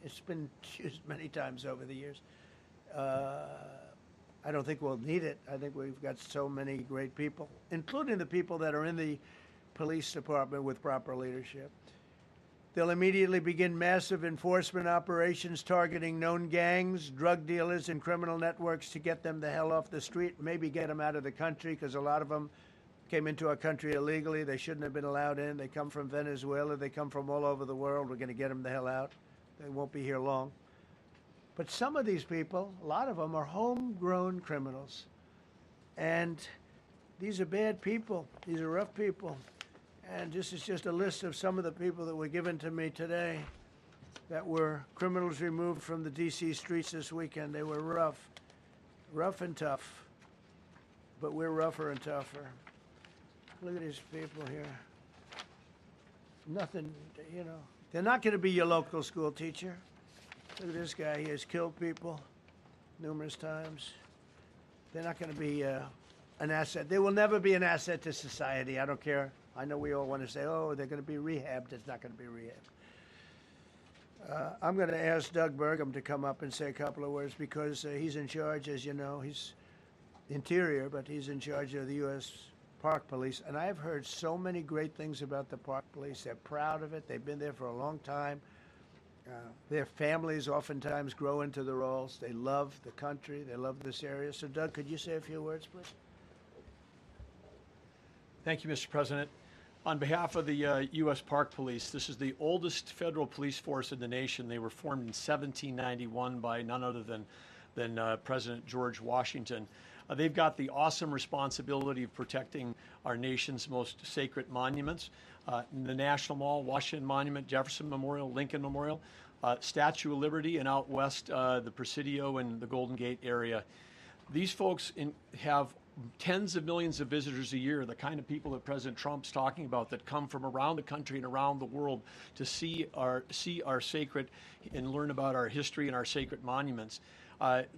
It's been used many times over the years. I don't think we'll need it. I think we've got so many great people, including the people that are in the police department with proper leadership. They'll immediately begin massive enforcement operations targeting known gangs, drug dealers, and criminal networks to get them the hell off the street, maybe get them out of the country, because a lot of them came into our country illegally. They shouldn't have been allowed in. They come from Venezuela. They come from all over the world. We're going to get them the hell out. They won't be here long. But some of these people, a lot of them, are homegrown criminals. And these are bad people. These are rough people. And this is just a list of some of the people that were given to me today that were criminals removed from the D.C. streets this weekend. They were rough and tough. But we're rougher and tougher. Look at these people here. Nothing, you know. They're not going to be your local school teacher. Look at this guy. He has killed people numerous times. They're not going to be an asset. They will never be an asset to society. I don't care. I know we all want to say, oh, they're going to be rehabbed. It's not going to be rehabbed. I'm going to ask Doug Burgum to come up and say a couple of words because he's in charge, as you know. He's Interior, but he's in charge of the U.S. Park Police. And I've heard so many great things about the Park Police. They're proud of it. They've been there for a long time. Their families oftentimes grow into the roles. They love the country. They love this area. So, Doug, could you say a few words, please? Thank you, Mr. President. On behalf of the U.S. Park Police, this is the oldest federal police force in the nation. They were formed in 1791 by none other than President George Washington. They've got the awesome responsibility of protecting our nation's most sacred monuments. The National Mall, Washington Monument, Jefferson Memorial, Lincoln Memorial, Statue of Liberty, and out west, the Presidio and the Golden Gate area. These folks have tens of millions of visitors a year, the kind of people that President Trump's talking about that come from around the country and around the world to see our sacred and learn about our history and our sacred monuments.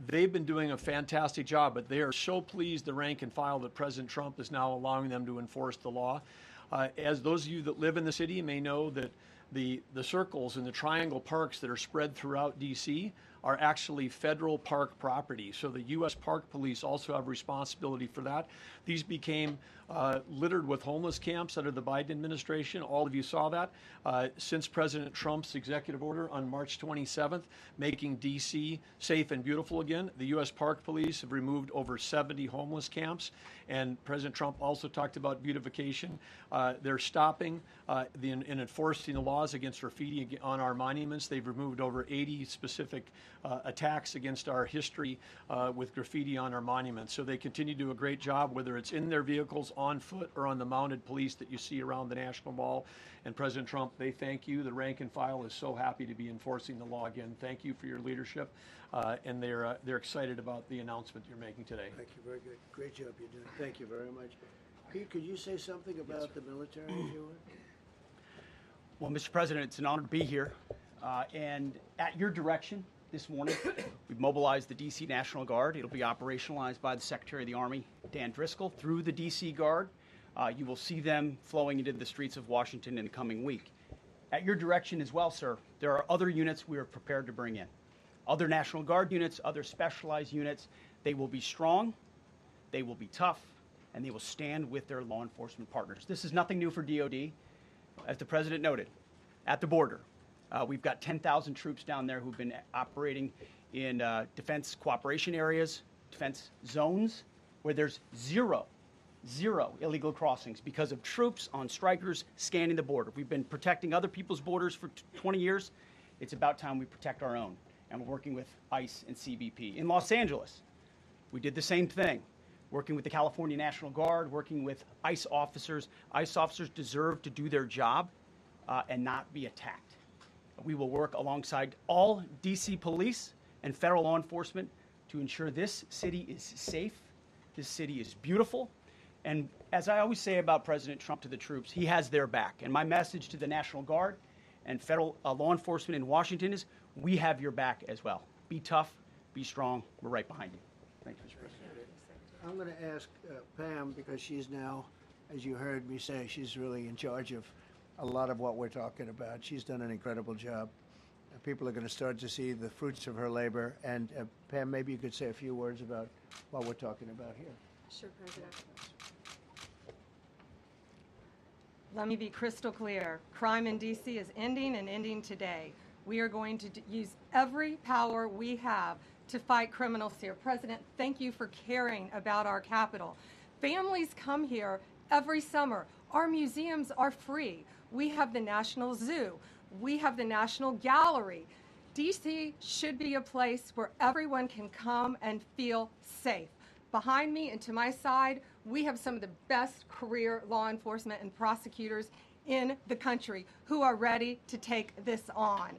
They've been doing a fantastic job, but they are so pleased, the rank and file, that President Trump is now allowing them to enforce the law. As those of you that live in the city may know, that the circles and the triangle parks that are spread throughout D.C. are actually federal park property. So the U.S. Park Police also have responsibility for that. These became littered with homeless camps under the Biden administration. All of you saw that. Since President Trump's executive order on March 27th, making D.C. safe and beautiful again, the U.S. Park Police have removed over 70 homeless camps. And President Trump also talked about beautification. They're stopping and enforcing the laws against graffiti on our monuments. They've removed over 80 specific attacks against our history with graffiti on our monuments. So they continue to do a great job, whether it's in their vehicles, on foot, or on the mounted police that you see around the National Mall. And President Trump, they thank you. The rank and file is so happy to be enforcing the law again. Thank you for your leadership. And they're excited about the announcement you're making today. Thank you. Very good. Great job you're doing. Thank you very much. Pete, could you say something about the military, if you would? Well, Mr. President, it's an honor to be here. And at your direction this morning, we've mobilized the D.C. National Guard. It'll be operationalized by the Secretary of the Army, Dan Driscoll, through the D.C. Guard. You will see them flowing into the streets of Washington in the coming week. At your direction as well, sir, there are other units we are prepared to bring in. Other National Guard units, other specialized units. They will be strong, they will be tough, and they will stand with their law enforcement partners. This is nothing new for DOD. As the President noted, at the border, we've got 10,000 troops down there who've been operating in defense cooperation areas, defense zones, where there's zero illegal crossings because of troops on strikers scanning the border. We've been protecting other people's borders for 20 years. It's about time we protect our own. And we're working with ICE and CBP. In Los Angeles, we did the same thing, working with the California National Guard, working with ICE officers. ICE officers deserve to do their job and not be attacked. We will work alongside all D.C. police and federal law enforcement to ensure this city is safe, this city is beautiful. And as I always say about President Trump to the troops, he has their back. And my message to the National Guard and federal law enforcement in Washington is, we have your back as well. Be tough, be strong, we're right behind you. Thank you, Mr. President. I'm going to ask Pam, because she's now, as you heard me say, she's really in charge of a lot of what we're talking about. She's done an incredible job. People are going to start to see the fruits of her labor. And Pam, maybe you could say a few words about what we're talking about here. Sure, President. Let me be crystal clear. Crime in D.C. is ending, and ending today. We are going to use every power we have to fight criminals here. President, thank you for caring about our capital. Families come here every summer. Our museums are free. We have the National Zoo. We have the National Gallery. D.C. should be a place where everyone can come and feel safe. Behind me and to my side, we have some of the best career law enforcement and prosecutors in the country who are ready to take this on.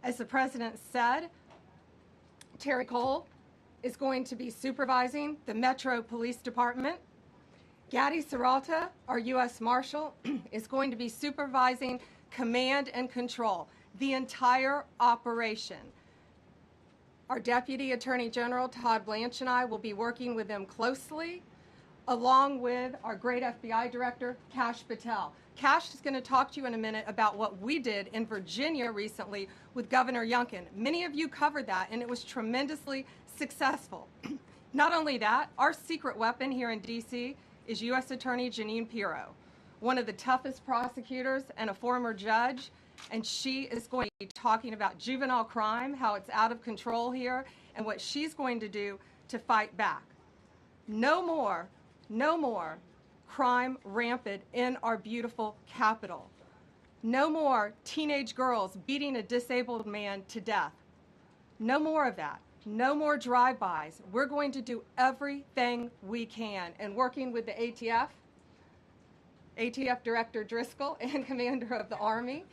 As the President said, Terry Cole is going to be supervising the Metro Police Department. Gaddy Serralta, our U.S. Marshal, is going to be supervising command and control, the entire operation. Our Deputy Attorney General, Todd Blanche, and I will be working with them closely, along with our great FBI Director, Kash Patel. Kash is going to talk to you in a minute about what we did in Virginia recently with Governor Youngkin. Many of you covered that, and it was tremendously successful. Not only that, our secret weapon here in D.C. is U.S. Attorney Jeanine Pirro, one of the toughest prosecutors and a former judge, and she is going to be talking about juvenile crime, how it's out of control here, and what she's going to do to fight back. No more crime rampant in our beautiful capital. No more teenage girls beating a disabled man to death. No more of that. No more drive-bys. We're going to do everything we can. And working with the ATF Director Driscoll and Commander of the Army,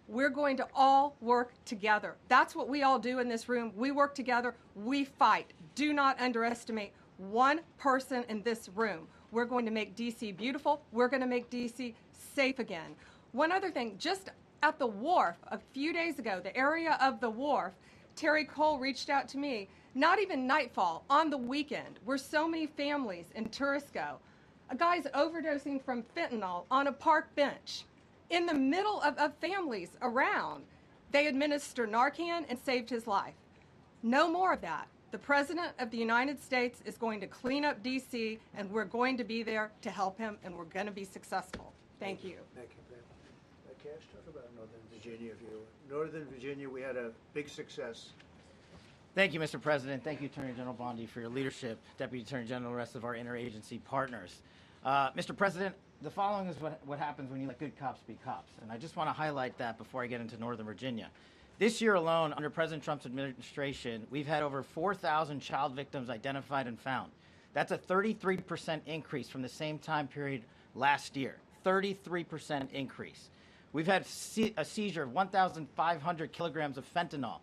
we're going to all work together. That's what we all do in this room. We work together. We fight. Do not underestimate one person in this room. We're going to make D.C. beautiful. We're going to make D.C. safe again. One other thing, just at the wharf a few days ago, the area of the wharf, Terry Cole reached out to me, not even nightfall, on the weekend, where so many families in tourists go. A guy's overdosing from fentanyl on a park bench. In the middle of families around, they administer Narcan and saved his life. No more of that. The President of the United States is going to clean up D.C., and we're going to be there to help him, and we're going to be successful. Thank you. Thank you, Pam. Cash, talk about Northern Virginia. Northern Virginia, we had a big success. Thank you, Mr. President. Thank you, Attorney General Bondi, for your leadership, Deputy Attorney General, and the rest of our interagency partners. Mr. President, the following is what happens when you let good cops be cops, and I just want to highlight that before I get into Northern Virginia. This year alone, under President Trump's administration, we've had over 4,000 child victims identified and found. That's a 33% increase from the same time period last year. 33% increase. We've had a seizure of 1,500 kilograms of fentanyl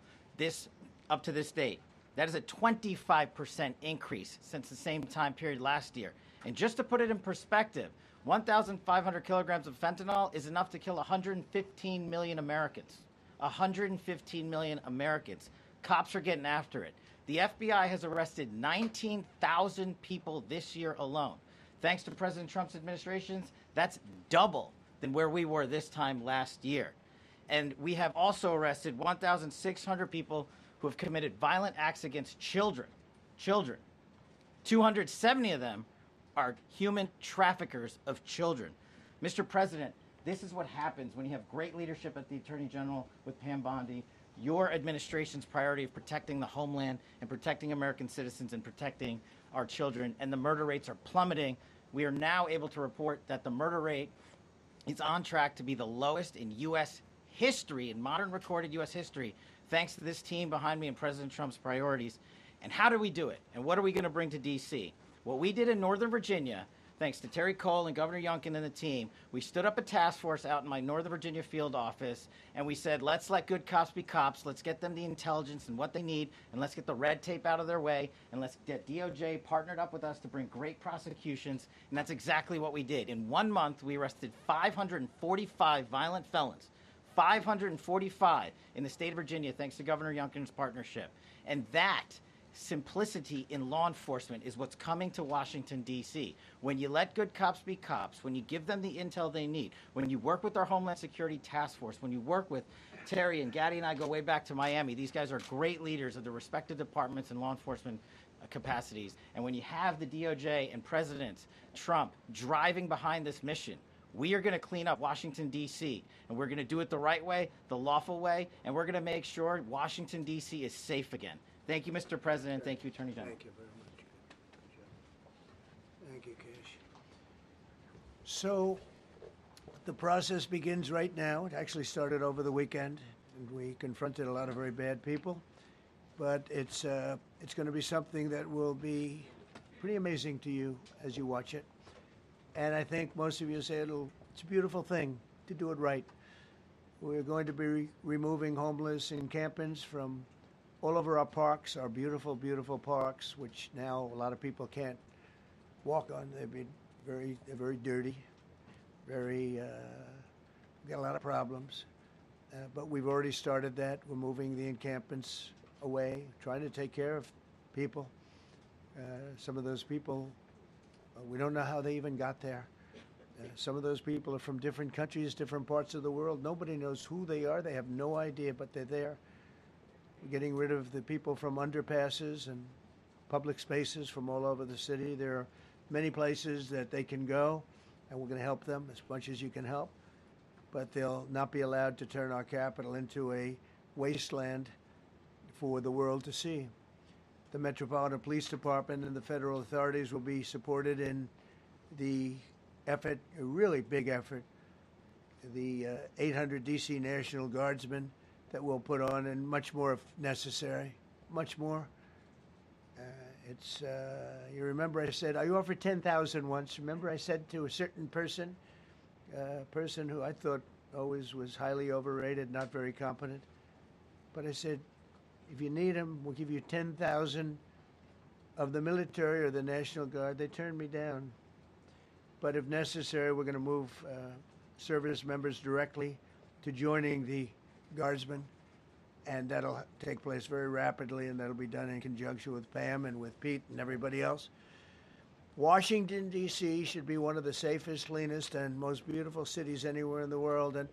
up to this date. That is a 25% increase since the same time period last year. And just to put it in perspective, 1,500 kilograms of fentanyl is enough to kill 115 million Americans. 115 million Americans. Cops are getting after it. The FBI has arrested 19,000 people this year alone. Thanks to President Trump's administrations, that's double than where we were this time last year. And we have also arrested 1,600 people who have committed violent acts against children. 270 of them are human traffickers of children. Mr. President, this is what happens when you have great leadership at the Attorney General with Pam Bondi, your administration's priority of protecting the homeland and protecting American citizens and protecting our children, and the murder rates are plummeting. We are now able to report that the murder rate is on track to be the lowest in U.S. history, in modern recorded U.S. history, thanks to this team behind me and President Trump's priorities. And how do we do it? And what are we going to bring to D.C.? What we did in Northern Virginia, thanks to Terry Cole and Governor Youngkin and the team, we stood up a task force out in my Northern Virginia field office, and we said, let's let good cops be cops, let's get them the intelligence and what they need, and let's get the red tape out of their way, and let's get DOJ partnered up with us to bring great prosecutions, and that's exactly what we did. In 1 month, we arrested 545 violent felons, 545 in the state of Virginia, thanks to Governor Youngkin's partnership. And that simplicity in law enforcement is what's coming to Washington, D.C. When you let good cops be cops, when you give them the intel they need, when you work with our Homeland Security Task Force, when you work with Terry and Gaddy and I go way back to Miami, these guys are great leaders of the respective departments and law enforcement capacities. And when you have the DOJ and President Trump driving behind this mission, we are going to clean up Washington, D.C., and we're going to do it the right way, the lawful way, and we're going to make sure Washington, D.C. is safe again. Thank you, Mr. President. Thank you, Attorney General. Thank you very much. Thank you, Cash. So the process begins right now. It actually started over the weekend, and we confronted a lot of very bad people. But it's going to be something that will be pretty amazing to you as you watch it. And I think most of you say it's a beautiful thing to do it right. We're going to be removing homeless encampments from all over our parks, our beautiful, beautiful parks, which now a lot of people can't walk on. They've been they're very dirty, very, we got a lot of problems. But we've already started that. We're moving the encampments away, trying to take care of people. Some of those people, we don't know how they even got there. Some of those people are from different countries, different parts of the world. Nobody knows who they are. They have no idea, but they're there. We're getting rid of the people from underpasses and public spaces from all over the city. There are many places that they can go, and we're going to help them as much as you can help. But they'll not be allowed to turn our capital into a wasteland for the world to see. The Metropolitan Police Department and the federal authorities will be supported in the effort, a really big effort, the 800 D.C. National Guardsmen that we'll put on, and much more if necessary, much more. You remember I said, I offered 10,000 once. Remember I said to a certain person, person who I thought always was highly overrated, not very competent. But I said, if you need them, we'll give you 10,000 of the military or the National Guard. They turned me down. But if necessary, we're going to move service members directly to joining the Guardsmen. And that'll take place very rapidly, and that'll be done in conjunction with Pam and with Pete and everybody else. Washington, D.C. should be one of the safest, cleanest, and most beautiful cities anywhere in the world. And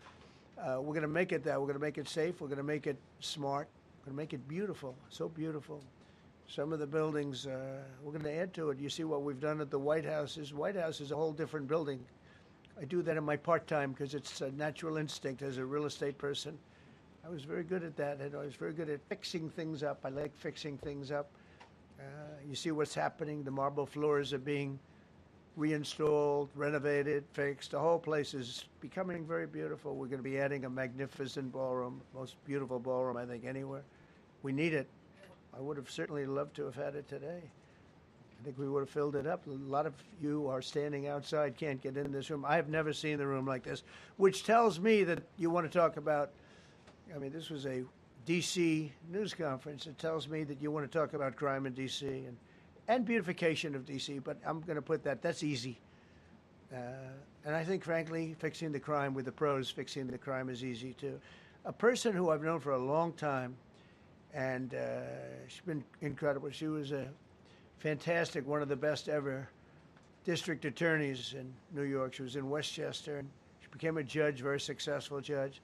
we're going to make it that. We're going to make it safe. We're going to make it smart. We're going to make it beautiful, so beautiful. Some of the buildings, we're going to add to it. You see what we've done at the White House. White House is a whole different building. I do that in my part-time because it's a natural instinct as a real estate person. I was very good at that, and I was very good at fixing things up. I like fixing things up. You see what's happening. The marble floors are being reinstalled, renovated, fixed. The whole place is becoming very beautiful. We're going to be adding a magnificent ballroom, most beautiful ballroom, I think, anywhere. We need it. I would have certainly loved to have had it today. I think we would have filled it up. A lot of you are standing outside, can't get in this room. I have never seen the room like this, which tells me that you want to talk about, I mean, this was a D.C. news conference. It tells me that you want to talk about crime in D.C. and beautification of D.C., but I'm going to put that's easy. And I think, frankly, fixing the crime with the pros, fixing the crime is easy, too. A person who I've known for a long time, and she's been incredible. She was a fantastic, one of the best ever district attorneys in New York. She was in Westchester, and she became a judge, very successful judge.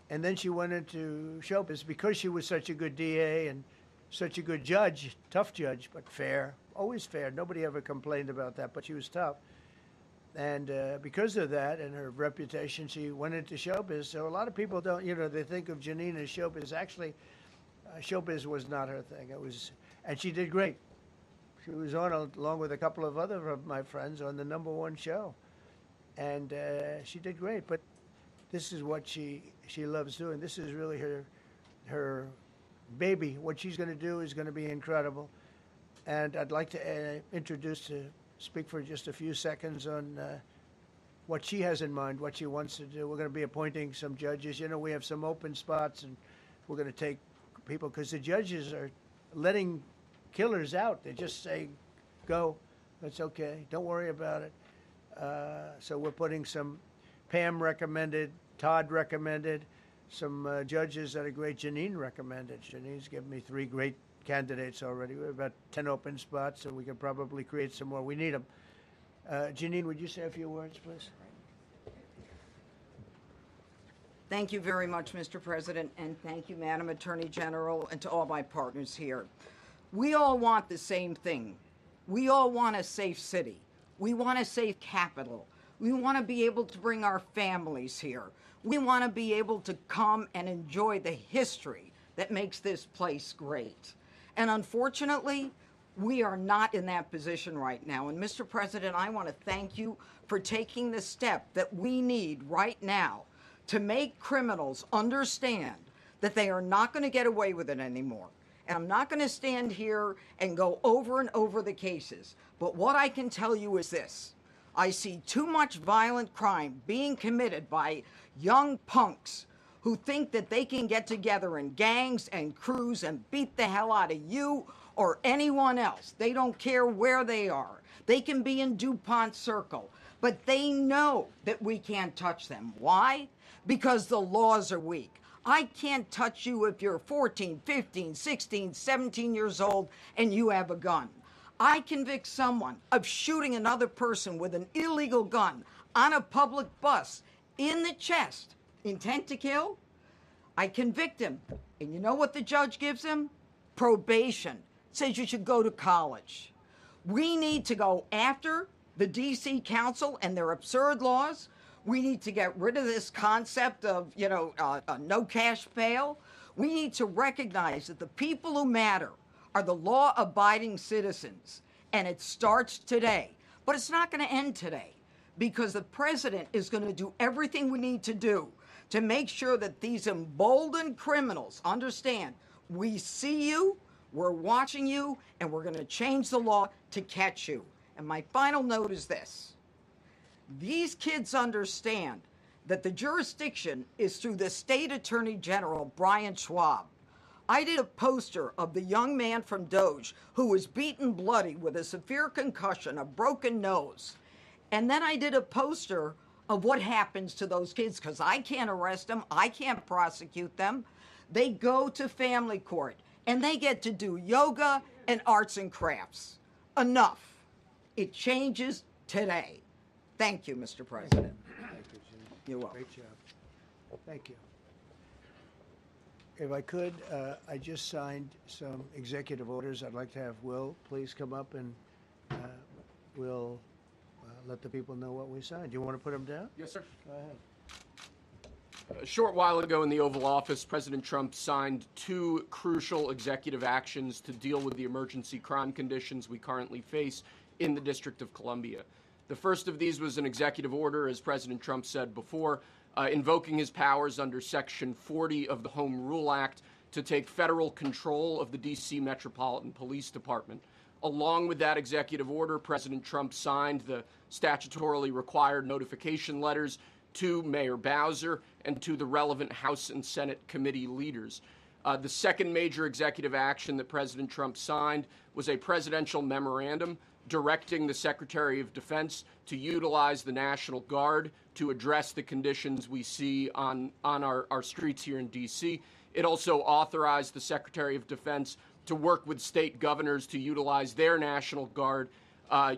And then she went into showbiz because she was such a good DA and such a good judge, tough judge, but fair, always fair. Nobody ever complained about that, but she was tough. And because of that and her reputation, she went into showbiz. So a lot of people don't, they think of Janine as showbiz. Actually, showbiz was not her thing. And she did great. She was on, along with a couple of other of my friends, on the #1 show. And she did great. But this is what she loves doing. This is really her baby. What she's going to do is going to be incredible. And I'd like to speak for just a few seconds on what she has in mind, what she wants to do. We're going to be appointing some judges. We have some open spots, and we're going to take people, because the judges are letting killers out. They just say, go, that's okay, don't worry about it. So we're putting some, Pam recommended, Todd recommended, some judges that are great. Janine recommended. Janine's given me 3 great candidates already. We have about 10 open spots, and we can probably create some more. We need them. Janine, would you say a few words, please? Thank you very much, Mr. President, and thank you, Madam Attorney General, and to all my partners here. We all want the same thing. We all want a safe city. We want a safe capital. We want to be able to bring our families here. We want to be able to come and enjoy the history that makes this place great. And unfortunately, we are not in that position right now. And Mr. President, I want to thank you for taking the step that we need right now to make criminals understand that they are not going to get away with it anymore. And I'm not going to stand here and go over and over the cases. But what I can tell you is this. I see too much violent crime being committed by young punks who think that they can get together in gangs and crews and beat the hell out of you or anyone else. They don't care where they are. They can be in DuPont Circle, but they know that we can't touch them. Why? Because the laws are weak. I can't touch you if you're 14, 15, 16, 17 years old and you have a gun. I convict someone of shooting another person with an illegal gun on a public bus in the chest, intent to kill. I convict him. And you know what the judge gives him? Probation. Says you should go to college. We need to go after the DC Council and their absurd laws. We need to get rid of this concept of, no cash bail. We need to recognize that the people who matter are the law-abiding citizens. And it starts today. But it's not going to end today, because the president is going to do everything we need to do to make sure that these emboldened criminals understand we see you, we're watching you, and we're going to change the law to catch you. And my final note is this. These kids understand that the jurisdiction is through the State Attorney General, Brian Schwab. I did a poster of the young man from Doge who was beaten bloody with a severe concussion, a broken nose. And then I did a poster of what happens to those kids, because I can't arrest them, I can't prosecute them. They go to family court, and they get to do yoga and arts and crafts. Enough. It changes today. Thank you, Mr. President. Thank you, Jim. You're welcome. Great job. Thank you. If I could, I just signed some executive orders. I'd like to have Will please come up, and we'll let the people know what we signed. Do you want to put them down? Yes, sir. Go ahead. A short while ago in the Oval Office, President Trump signed two crucial executive actions to deal with the emergency crime conditions we currently face in the District of Columbia. The first of these was an executive order, as President Trump said before, invoking his powers under Section 40 of the Home Rule Act to take federal control of the D.C. Metropolitan Police Department. Along with that executive order, President Trump signed the statutorily required notification letters to Mayor Bowser and to the relevant House and Senate committee leaders. The second major executive action that President Trump signed was a presidential memorandum directing the Secretary of Defense to utilize the National Guard to address the conditions we see on our streets here in D.C. It also authorized the Secretary of Defense to work with state governors to utilize their National Guard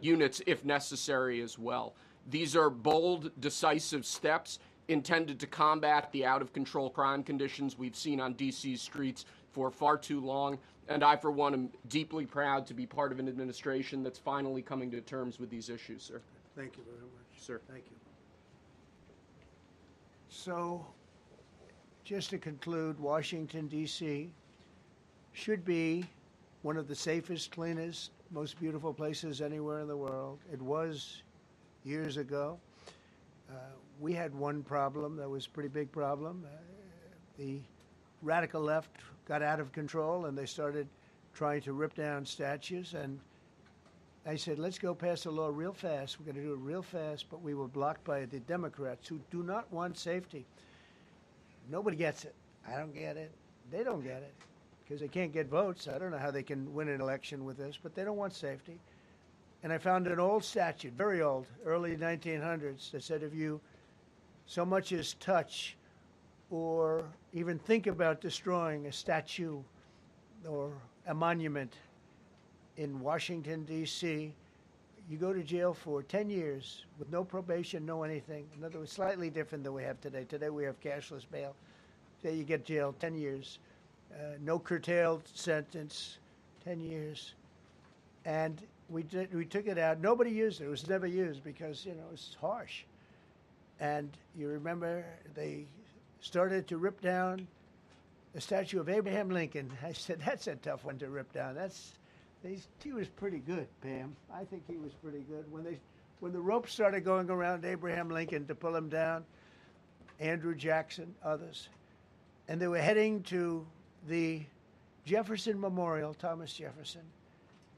units if necessary as well. These are bold, decisive steps intended to combat the out-of-control crime conditions we've seen on D.C.'s streets for far too long. And I, for one, am deeply proud to be part of an administration that's finally coming to terms with these issues, sir. Thank you very much. Sir. Thank you. So, just to conclude, Washington, D.C. should be one of the safest, cleanest, most beautiful places anywhere in the world. It was years ago. We had one problem that was a pretty big problem. The radical left got out of control, and they started trying to rip down statues. And I said, let's go pass a law real fast. We're going to do it real fast, but we were blocked by the Democrats, who do not want safety. Nobody gets it. I don't get it. They don't get it, because they can't get votes. I don't know how they can win an election with this, but they don't want safety. And I found an old statute, very old, early 1900s, that said if you so much as touch or even think about destroying a statue or a monument in Washington, D.C., you go to jail for 10 years with no probation, no anything. In other words, slightly different than we have today. Today we have cashless bail. There you get jailed 10 years. No curtailed sentence, 10 years. And we took it out. Nobody used it. It was never used because, it's harsh. And you remember they started to rip down the statue of Abraham Lincoln. I said, that's a tough one to rip down. He was pretty good, Pam. I think he was pretty good. When the ropes started going around Abraham Lincoln to pull him down, Andrew Jackson, others, and they were heading to the Jefferson Memorial, Thomas Jefferson.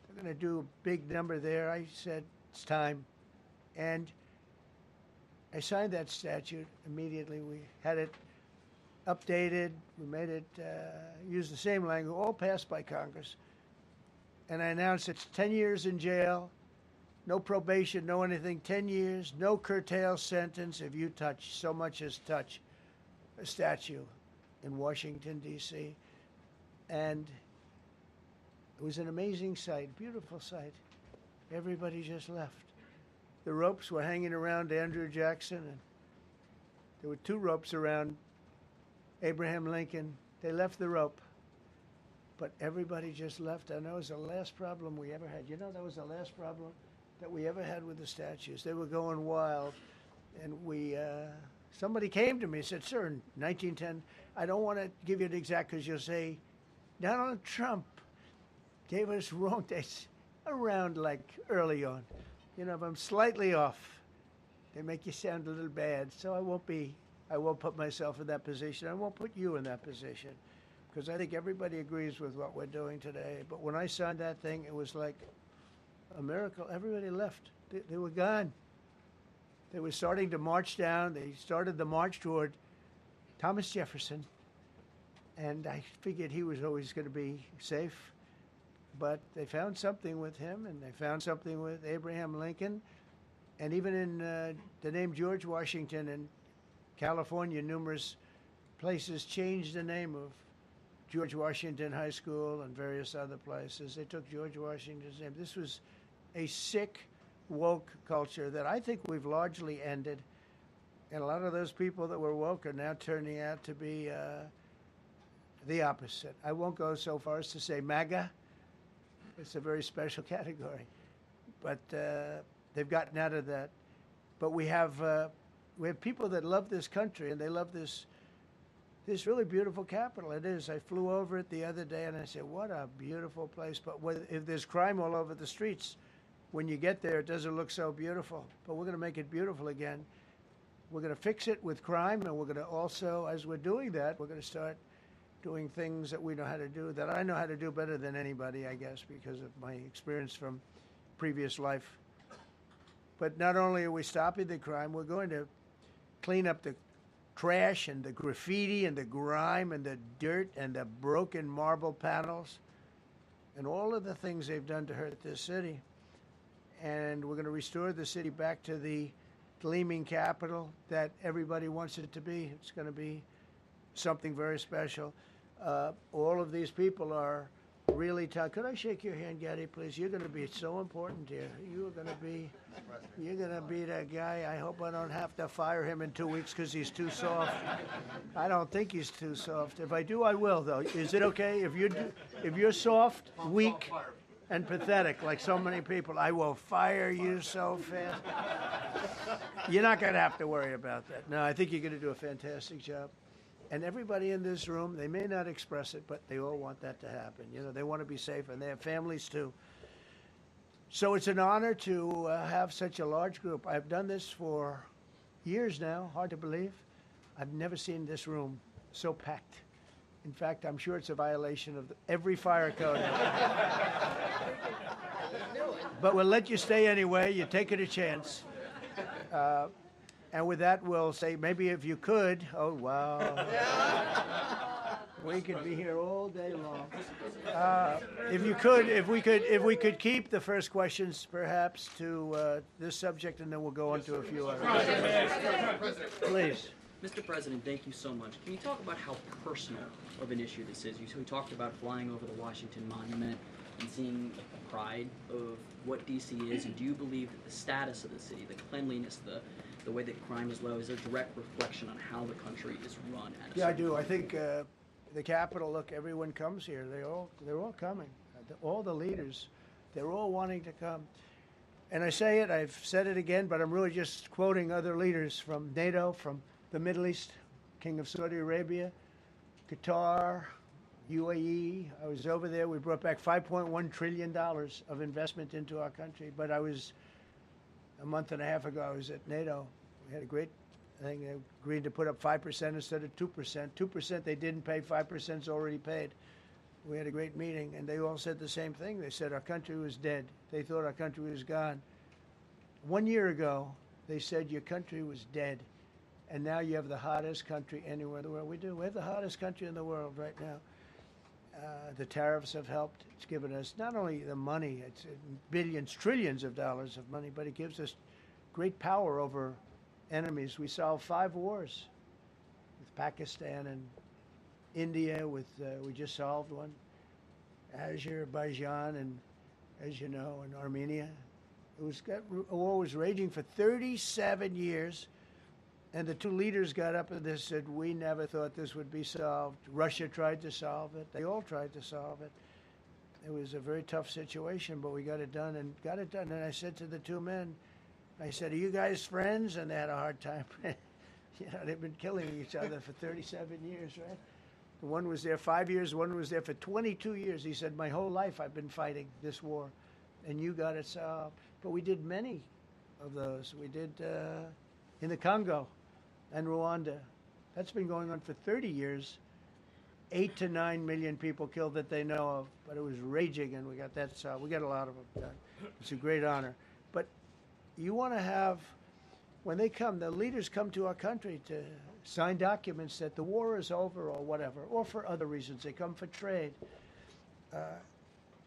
They're going to do a big number there. I said, it's time. And I signed that statute immediately. We had it updated. We made it use the same language, all passed by Congress. and I announced it's 10 years in jail, no probation, no anything, 10 years, no curtail sentence if you touch, so much as touch a statue in Washington, D.C. And it was an amazing sight, beautiful sight. Everybody just left. The ropes were hanging around Andrew Jackson, and there were 2 ropes around Abraham Lincoln. They left the rope, but everybody just left. And that was the last problem we ever had. You know, that was the last problem that we ever had with the statues. They were going wild, and somebody came to me and said, "Sir, in 1910, I don't want to give you an exact because you'll say Donald Trump gave us wrong dates around like early on. You know, if I'm slightly off, they make you sound a little bad. So I won't put myself in that position. I won't put you in that position because I think everybody agrees with what we're doing today. But when I signed that thing, it was like a miracle. Everybody left. They were gone. They were starting to march down. They started the march toward Thomas Jefferson. And I figured he was always going to be safe. But they found something with him, and they found something with Abraham Lincoln. And even in the name George Washington in California, numerous places changed the name of George Washington High School and various other places. They took George Washington's name. This was a sick, woke culture that I think we've largely ended. And a lot of those people that were woke are now turning out to be the opposite. I won't go so far as to say MAGA. It's a very special category. But they've gotten out of that. But we have people that love this country, and they love this really beautiful capital. It is. I flew over it the other day, and I said, what a beautiful place. But if there's crime all over the streets, when you get there, it doesn't look so beautiful. But we're going to make it beautiful again. We're going to fix it with crime, and we're going to also, as we're doing that, we're going to start doing things that we know how to do, that I know how to do better than anybody, I guess, because of my experience from previous life. But not only are we stopping the crime, we're going to clean up the trash and the graffiti and the grime and the dirt and the broken marble panels and all of the things they've done to hurt this city. And we're going to restore the city back to the gleaming capital that everybody wants it to be. It's going to be something very special. All of these people are really tough. Could I shake your hand, Gaddy, please? You're going to be so important here. You're going to be that guy. I hope I don't have to fire him in 2 weeks because he's too soft. I don't think he's too soft. If I do, I will, though. Is it okay? If you're soft, weak, and pathetic, like so many people, I will fire you so fast. You're not going to have to worry about that. No, I think you're going to do a fantastic job. And everybody in this room, they may not express it, but they all want that to happen. You know, they want to be safe, and they have families too. So it's an honor to have such a large group. I've done this for years now, hard to believe. I've never seen this room so packed. In fact, I'm sure it's a violation of every fire code. But we'll let you stay anyway. You're taking a chance. And with that, we'll say, maybe if you could, oh, wow. We could be here all day long. If we could keep the first questions, perhaps, to this subject, and then we'll go on to a few others. Please. Mr. President, thank you so much. Can you talk about how personal of an issue this is? We talked about flying over the Washington Monument and seeing the pride of what D.C. is, and do you believe that the status of the city, the cleanliness, the way that crime is low, is a direct reflection on how the country is run? Yeah, I do. I think the Capitol, look, everyone comes here. They're all coming. All the leaders, they're all wanting to come. And I say it, I've said it again, but I'm really just quoting other leaders from NATO, from the Middle East, King of Saudi Arabia, Qatar, UAE. I was over there. We brought back $5.1 trillion of investment into our country. But a month and a half ago, I was at NATO. We had a great thing. They agreed to put up 5% instead of 2%. 2% they didn't pay, 5% is already paid. We had a great meeting, and they all said the same thing. They said our country was dead. They thought our country was gone. 1 year ago, they said your country was dead. And now you have the hottest country anywhere in the world. We do. We have the hottest country in the world right now. The tariffs have helped. It's given us not only the money, it's billions, trillions of dollars of money, but it gives us great power over enemies. We solved 5 wars with Pakistan and India. We just solved one, Azerbaijan, and as you know, in Armenia. A war was raging for 37 years, and the 2 leaders got up and they said, "We never thought this would be solved." Russia tried to solve it. They all tried to solve it. It was a very tough situation, but we got it done and got it done. And I said to the 2 men, I said, "Are you guys friends?" And they had a hard time. They've been killing each other for 37 years, right? One was there 5 years, one was there for 22 years. He said, "My whole life I've been fighting this war, and you got it solved." But we did many of those. We did in the Congo and Rwanda. That's been going on for 30 years. 8 to 9 million people killed that they know of, but it was raging, and we got that solved. We got a lot of them done. It's a great honor. But you want to have, when they come, the leaders come to our country to sign documents that the war is over or whatever, or for other reasons. They come for trade.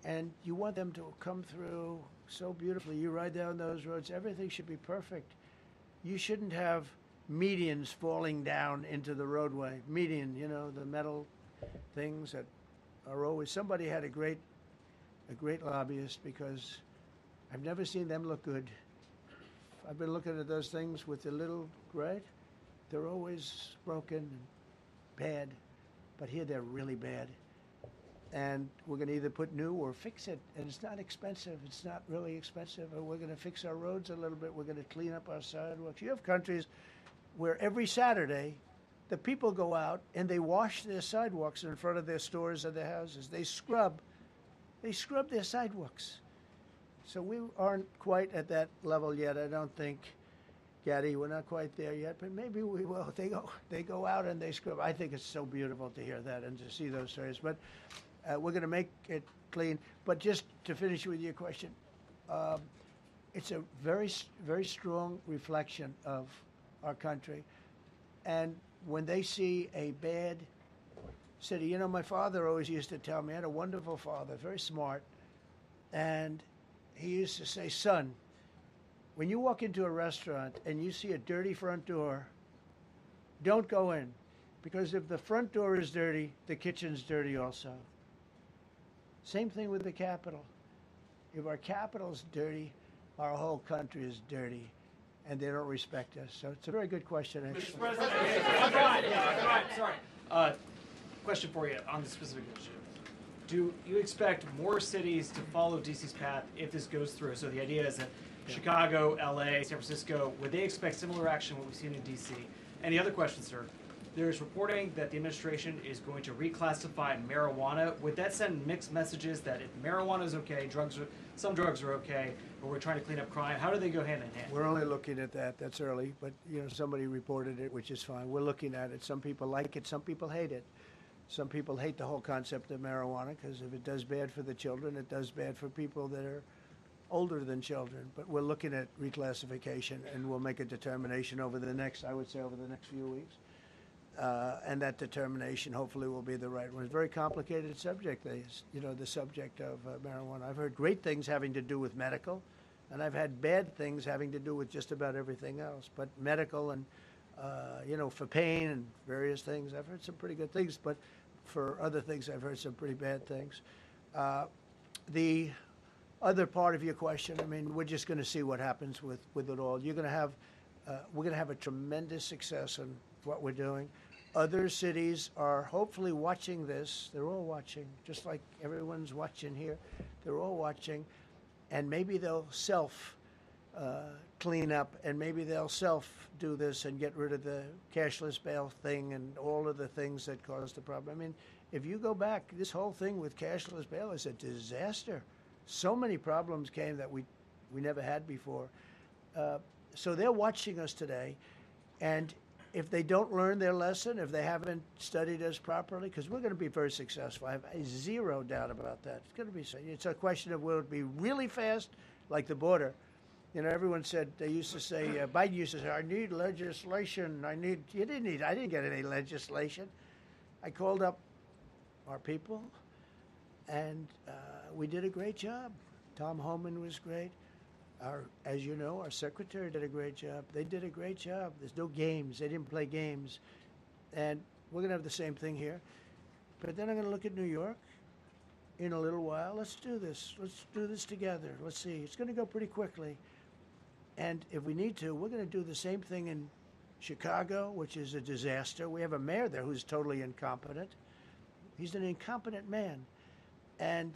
And you want them to come through so beautifully. You ride down those roads, everything should be perfect. You shouldn't have medians falling down into the roadway. Median, the metal things that are always, somebody had a great lobbyist, because I've never seen them look good. I've been looking at those things with the little, right? They're always broken and bad, but here they're really bad. And we're going to either put new or fix it, and it's not expensive. It's not really expensive. And we're going to fix our roads a little bit. We're going to clean up our sidewalks. You have countries where every Saturday, the people go out and they wash their sidewalks in front of their stores and their houses. They scrub their sidewalks. So we aren't quite at that level yet, I don't think, Gaddy. We're not quite there yet, but maybe we will. They go out and they scrub. I think it's so beautiful to hear that and to see those stories. But we're going to make it clean. But just to finish with your question, it's a very, very strong reflection of our country. And when they see a bad city, my father always used to tell me, I had a wonderful father, very smart, and he used to say, "Son, when you walk into a restaurant and you see a dirty front door, don't go in, because if the front door is dirty, the kitchen's dirty also." Same thing with the Capitol. If our Capitol's dirty, our whole country is dirty, and they don't respect us. So it's a very good question, actually. Mr. President, sorry. Question for you on the specific issue. Do you expect more cities to follow DC's path if this goes through? So the idea is that Chicago, LA, San Francisco, would they expect similar action what we've seen in DC? And the other question, sir, there's reporting that the administration is going to reclassify marijuana. Would that send mixed messages that if marijuana is okay, some drugs are okay, but we're trying to clean up crime? How do they go hand in hand? We're only looking at that. That's early, but somebody reported it, which is fine. We're looking at it. Some people like it. Some people hate it. Some people hate the whole concept of marijuana because if it does bad for the children, it does bad for people that are older than children. But we're looking at reclassification, and we'll make a determination over the next few weeks. And that determination hopefully will be the right one. It's a very complicated subject, the subject of marijuana. I've heard great things having to do with medical, and I've had bad things having to do with just about everything else. But medical and, for pain and various things, I've heard some pretty good things. But for other things, I've heard some pretty bad things. The other part of your question, we're just going to see what happens with it all. We're going to have a tremendous success in what we're doing. Other cities are hopefully watching this. They're all watching, just like everyone's watching here. They're all watching, and maybe they'll clean up, and maybe they'll do this and get rid of the cashless bail thing and all of the things that caused the problem. If you go back, this whole thing with cashless bail is a disaster. So many problems came that we never had before. So they're watching us today, and if they don't learn their lesson, if they haven't studied us properly, because we're going to be very successful. I have zero doubt about that. It's going to be. It's a question of will it be really fast, like the border. Everyone said, they used to say, Biden used to say, "I need legislation. I didn't get any legislation." I called up our people, and we did a great job. Tom Homan was great. As you know, our secretary did a great job. They did a great job. There's no games. They didn't play games. And we're going to have the same thing here. But then I'm going to look at New York in a little while. Let's do this. Let's do this together. Let's see. It's going to go pretty quickly. And if we need to, we're going to do the same thing in Chicago, which is a disaster. We have a mayor there who's totally incompetent. He's an incompetent man. And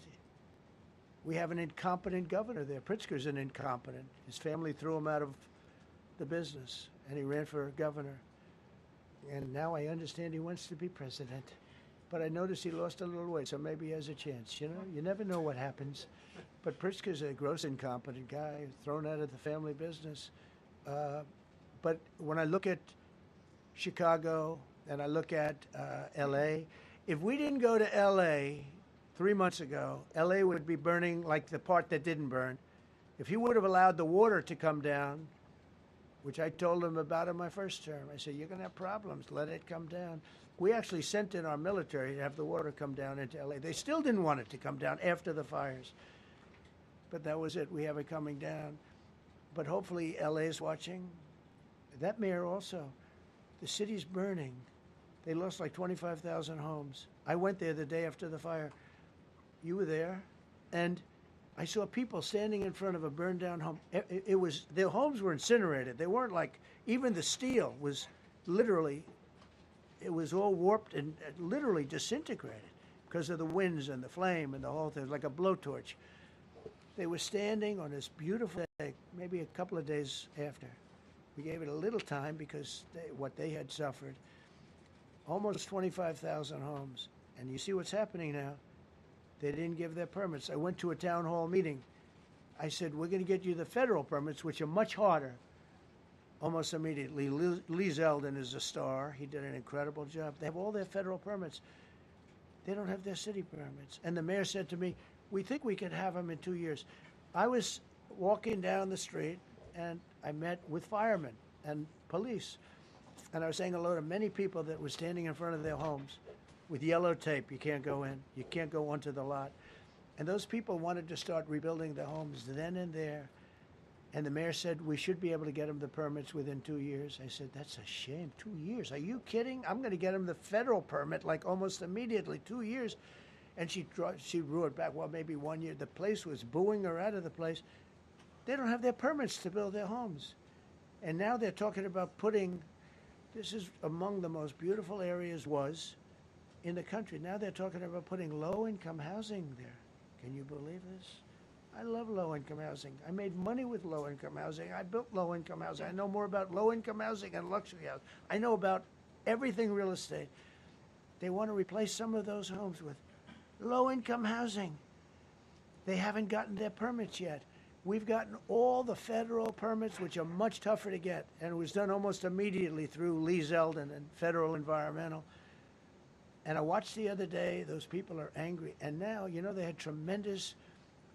we have an incompetent governor there. Pritzker's an incompetent. His family threw him out of the business, and he ran for governor. And now I understand he wants to be president. But I noticed he lost a little weight, so maybe he has a chance. You know, you never know what happens. But Pritzker's a gross incompetent guy, thrown out of the family business. But when I look at Chicago and I look at L.A., if we didn't go to L.A. 3 months ago, L.A. would be burning like the part that didn't burn. If he would have allowed the water to come down, which I told him about in my first term, I said, you're going to have problems. Let it come down. We actually sent in our military to have the water come down into L.A. They still didn't want it to come down after the fires. But that was it. We have it coming down. But hopefully L.A. is watching. That mayor also. The city's burning. They lost like 25,000 homes. I went there the day after the fire. You were there. And I saw people standing in front of a burned down home. It was, their homes were incinerated. They weren't like, even the steel was literally, it was all warped and literally disintegrated because of the winds and the flame and the whole thing, like a blowtorch. They were standing on this beautiful day, maybe a couple of days after. We gave it a little time because what they had suffered. Almost 25,000 homes. And you see what's happening now. They didn't give their permits. I went to a town hall meeting. I said, we're going to get you the federal permits, which are much harder. Almost immediately. Lee Zeldin is a star. He did an incredible job. They have all their federal permits. They don't have their city permits. And the mayor said to me, we think we could have them in 2 years. I was walking down the street, and I met with firemen and police. And I was saying hello to many people that were standing in front of their homes with yellow tape. You can't go in. You can't go onto the lot. And those people wanted to start rebuilding their homes then and there. And the mayor said, we should be able to get them the permits within 2 years. I said, that's a shame. 2 years? Are you kidding? I'm going to get them the federal permit like almost immediately. 2 years. And she drew it back. Well, maybe 1 year. The place was booing her out of the place. They don't have their permits to build their homes. And now they're talking about putting, this is among the most beautiful areas was in the country. Now they're talking about putting low-income housing there. Can you believe this? I love low-income housing. I made money with low-income housing. I built low-income housing. I know more about low-income housing and luxury housing. I know about everything real estate. They want to replace some of those homes with low-income housing. They haven't gotten their permits yet. We've gotten all the federal permits, which are much tougher to get, and it was done almost immediately through Lee Zeldin and Federal Environmental. And I watched the other day, those people are angry. And now, you know, they had tremendous,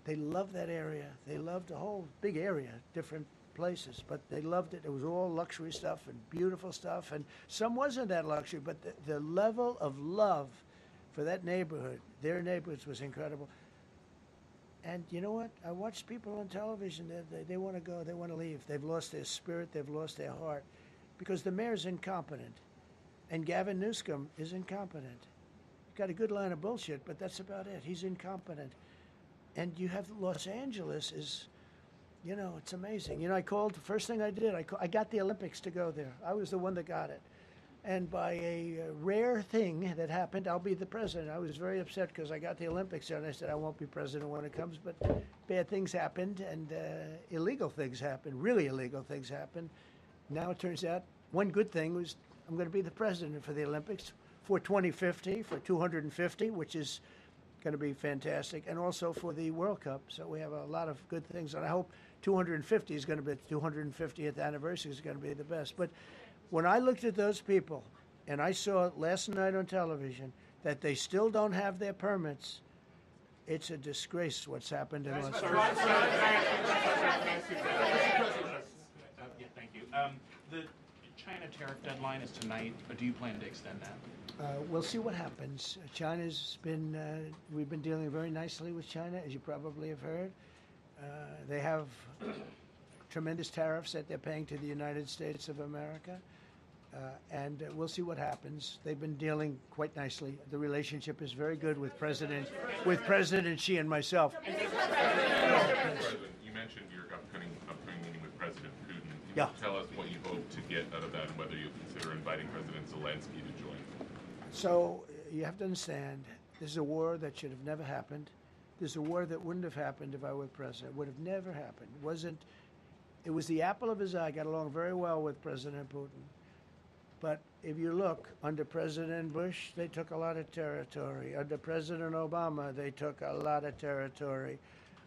they loved that area. They loved the whole big area, different places, but they loved it. It was all luxury stuff and beautiful stuff. And some wasn't that luxury, but the level of love for that neighborhood, their neighborhoods, was incredible. And you know what? I watched people on television, they want to go, they want to leave. They've lost their spirit, they've lost their heart, because the mayor's incompetent. And Gavin Newsom is incompetent. Got a good line of bullshit, but that's about it. He's incompetent. And you have Los Angeles is, you know, it's amazing. You know, I called, the first thing I did, I got the Olympics to go there. I was the one that got it. And by a rare thing that happened, I'll be the president. I was very upset because I got the Olympics there, and I said, I won't be president when it comes. But bad things happened, and illegal things happened, really illegal things happened. Now it turns out one good thing was I'm going to be the president for the Olympics for 2050, for 250, which is going to be fantastic, and also for the World Cup. So we have a lot of good things, and I hope 250 is going to be, the 250th anniversary is going to be the best. But when I looked at those people, and I saw last night on television that they still don't have their permits, it's a disgrace what's happened in Los Angeles. Thank you. The China tariff deadline is tonight. Do you plan to extend that? We'll see what happens. China's been, we've been dealing very nicely with China, as you probably have heard. They have tremendous tariffs that they're paying to the United States of America. And we'll see what happens. They've been dealing quite nicely. The relationship is very good with President Xi and myself. President, you mentioned your upcoming meeting with President Putin. Can Yeah. you tell us what you hope to get out of that and whether you consider inviting President Zelensky to join? So you have to understand, this is a war that should have never happened. This is a war that wouldn't have happened if I were president. It would have never happened. It was the apple of his eye. I got along very well with President Putin. But if you look, under President Bush, they took a lot of territory. Under President Obama, they took a lot of territory.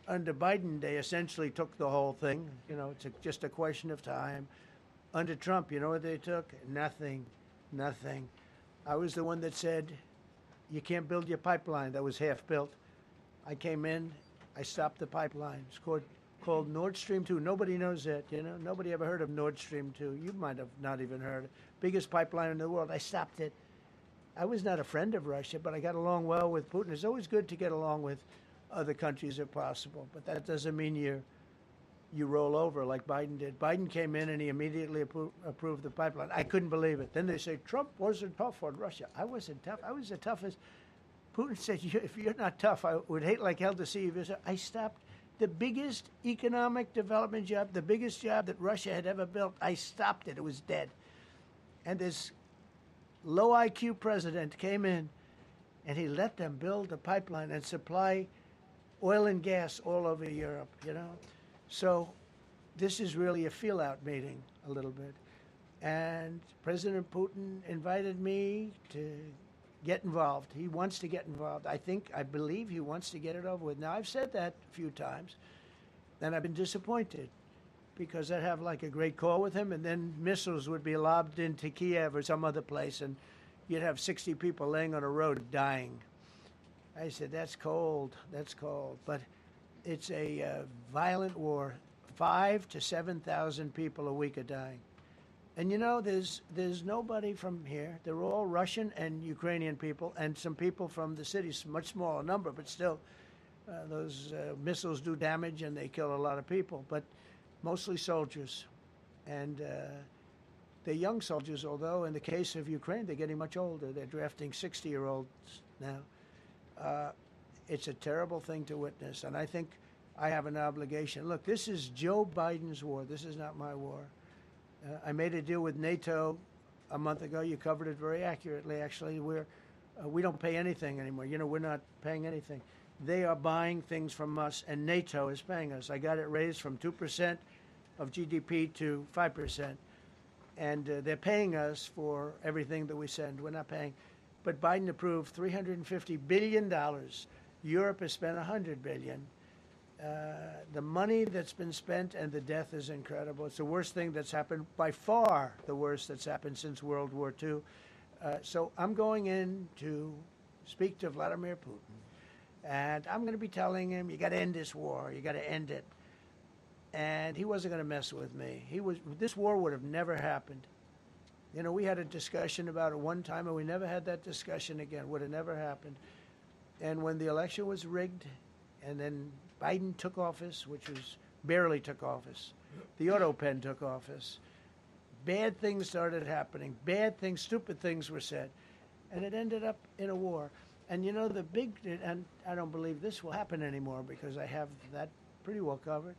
Under Biden, they essentially took the whole thing. You know, it's just a question of time. Under Trump, you know what they took? Nothing. Nothing. I was the one that said, you can't build your pipeline that was half built. I came in, I stopped the pipeline. It's called Nord Stream 2. Nobody knows that, you know. Nobody ever heard of Nord Stream 2. You might have not even heard. Biggest pipeline in the world. I stopped it. I was not a friend of Russia, but I got along well with Putin. It's always good to get along with other countries if possible, but that doesn't mean you roll over like Biden did. Biden came in and he immediately approved the pipeline. I couldn't believe it. Then they say Trump wasn't tough on Russia. I wasn't tough. I was the toughest. Putin said, if you're not tough, I would hate like hell to see you. I stopped the biggest economic development job, the biggest job that Russia had ever built. I stopped it. It was dead. And this low IQ president came in and he let them build a pipeline and supply oil and gas all over Europe, you know. So this is really a feel-out meeting a little bit. And President Putin invited me to get involved. He wants to get involved. I believe he wants to get it over with. Now, I've said that a few times, and I've been disappointed because I'd have like a great call with him, and then missiles would be lobbed into Kiev or some other place, and you'd have 60 people laying on a road dying. I said, that's cold, that's cold. But it's a violent war. 5,000 to 7,000 people a week are dying. And you know, there's nobody from here. They're all Russian and Ukrainian people, and some people from the cities, much smaller number, but still, those missiles do damage and they kill a lot of people, but mostly soldiers. And they're young soldiers, although in the case of Ukraine, they're getting much older. They're drafting 60-year-olds now. It's a terrible thing to witness, and I think I have an obligation. Look, this is Joe Biden's war. This is not my war. I made a deal with NATO a month ago. You covered it very accurately, actually. We don't pay anything anymore. You know, we're not paying anything. They are buying things from us, and NATO is paying us. I got it raised from 2% of GDP to 5%. And they're paying us for everything that we send. We're not paying. But Biden approved $350 billion. Europe has spent $100 billion. The money that's been spent and the death is incredible. It's the worst thing that's happened, by far the worst that's happened since World War II. So I'm going in to speak to Vladimir Putin, and I'm going to be telling him, you got to end this war. You got to end it. And he wasn't going to mess with me. This war would have never happened. You know, we had a discussion about it one time, and we never had that discussion again. Would have never happened. And when the election was rigged, and then Biden took office, which was barely took office. The auto pen took office. Bad things started happening. Bad things, stupid things were said. And it ended up in a war. And you know, and I don't believe this will happen anymore because I have that pretty well covered.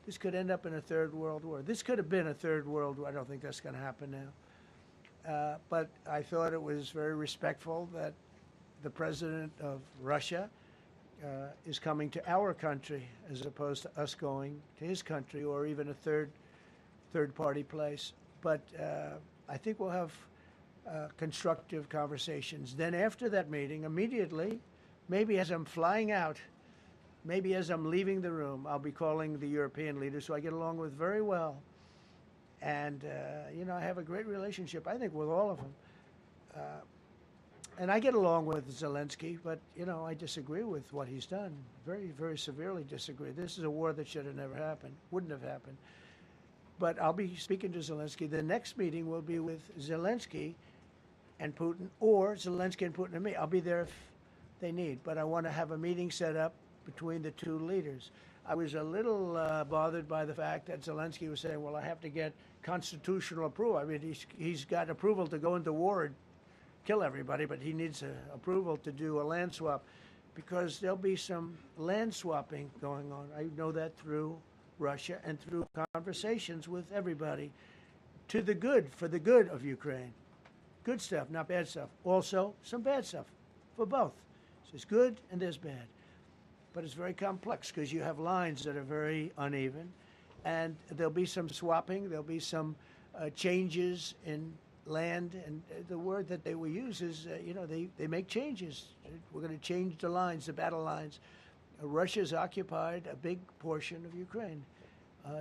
This could end up in a third world war. This could have been a third world war. I don't think that's going to happen now. But I thought it was very respectful that the president of Russia is coming to our country as opposed to us going to his country or even a third party place. But I think we'll have constructive conversations. Then after that meeting, immediately, maybe as I'm flying out, maybe as I'm leaving the room, I'll be calling the European leaders who I get along with very well. And, you know, I have a great relationship, I think, with all of them. And I get along with Zelensky, but, you know, I disagree with what he's done. Very, very severely disagree. This is a war that should have never happened, wouldn't have happened. But I'll be speaking to Zelensky. The next meeting will be with Zelensky and Putin, or Zelensky and Putin and me. I'll be there if they need, but I want to have a meeting set up between the two leaders. I was a little bothered by the fact that Zelensky was saying, well, I have to get constitutional approval. I mean, he's got approval to go into war and kill everybody, but he needs approval to do a land swap, because there'll be some land swapping going on. I know that through Russia and through conversations with everybody, to the good, for the good of Ukraine. Good stuff, not bad stuff. Also, some bad stuff for both. So there's good and there's bad. But it's very complex because you have lines that are very uneven, and there'll be some swapping, there'll be some changes in land, and the word that they will use is, they make changes. We're going to change the lines, the battle lines. Russia's occupied a big portion of Ukraine.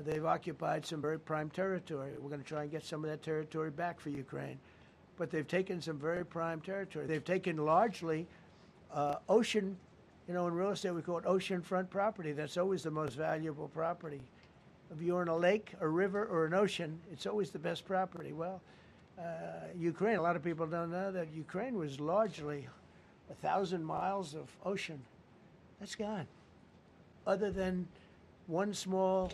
They've occupied some very prime territory. We're going to try and get some of that territory back for Ukraine. But they've taken some very prime territory. They've taken largely ocean, in real estate we call it oceanfront property. That's always the most valuable property. If you're in a lake, a river, or an ocean, it's always the best property. Well, Ukraine, a lot of people don't know that Ukraine was largely 1,000 miles of ocean. That's gone. Other than one small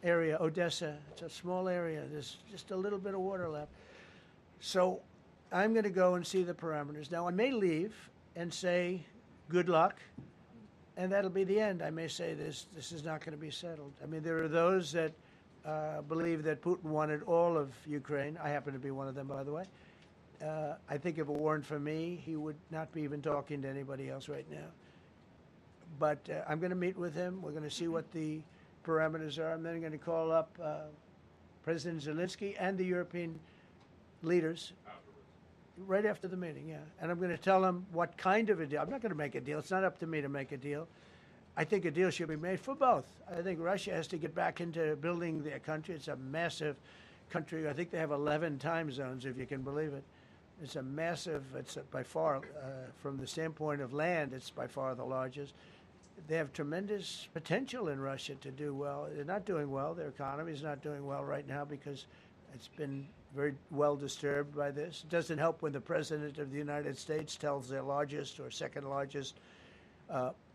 area, Odessa, it's a small area. There's just a little bit of water left. So I'm going to go and see the parameters. Now, I may leave and say, good luck, and that'll be the end. I may say this is not going to be settled. I mean, there are those that believe that Putin wanted all of Ukraine. I happen to be one of them, by the way. I think if it weren't for me, he would not be even talking to anybody else right now. But I'm going to meet with him. We're going to see what the parameters are. I'm then going to call up President Zelensky and the European leaders right after the meeting, yeah. And I'm going to tell them what kind of a deal. I'm not going to make a deal. It's not up to me to make a deal. I think a deal should be made for both. I think Russia has to get back into building their country. It's a massive country. I think they have 11 time zones, if you can believe it. It's a massive, it's by far, from the standpoint of land, it's by far the largest. They have tremendous potential in Russia to do well. They're not doing well. Their economy is not doing well right now because it's been very well disturbed by this. It doesn't help when the President of the United States tells their largest or second largest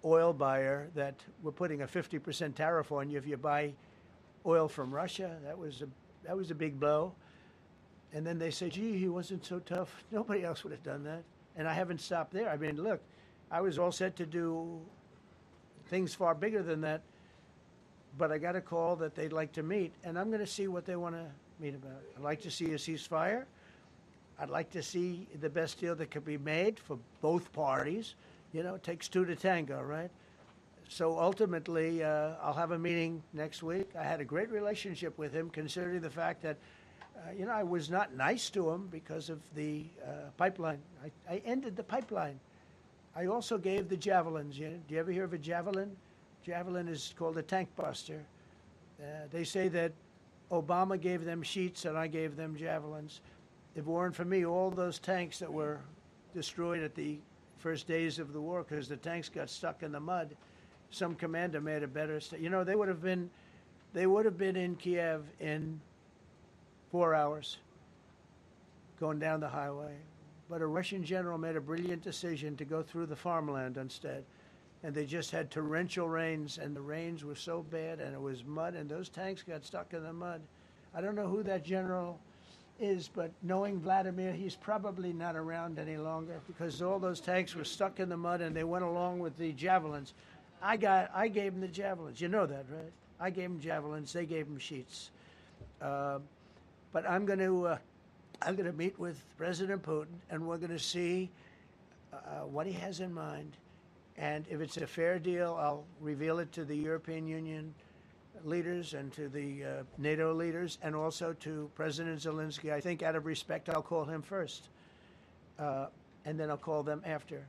oil buyer that we're putting a 50% tariff on you if you buy oil from Russia. That was a big blow. And then they say, gee, he wasn't so tough. Nobody else would have done that. And I haven't stopped there. I mean, look, I was all set to do things far bigger than that, but I got a call that they'd like to meet, and I'm going to see what they want to meet about. I'd like to see a ceasefire. I'd like to see the best deal that could be made for both parties. It takes two to tango, right? So ultimately, I'll have a meeting next week. I had a great relationship with him, considering the fact that, I was not nice to him because of the pipeline. I ended the pipeline. I also gave the javelins. Do you ever hear of a javelin? Javelin is called a tank buster. They say that Obama gave them sheets and I gave them javelins. If it weren't for me, all those tanks that were destroyed at the first days of the war because the tanks got stuck in the mud, some commander made a better. They would have been in Kiev in 4 hours going down the highway. But a Russian general made a brilliant decision to go through the farmland instead. And they just had torrential rains, and the rains were so bad, and it was mud, and those tanks got stuck in the mud. I don't know who that general is, but knowing Vladimir, he's probably not around any longer because all those tanks were stuck in the mud, and they went along with the javelins. I gave them the javelins. You know that, right? I gave them javelins. They gave them sheets. But I'm going to meet with President Putin, and we're going to see what he has in mind. And if it's a fair deal, I'll reveal it to the European Union leaders and to the NATO leaders and also to President Zelensky. I think out of respect, I'll call him first. And then I'll call them after.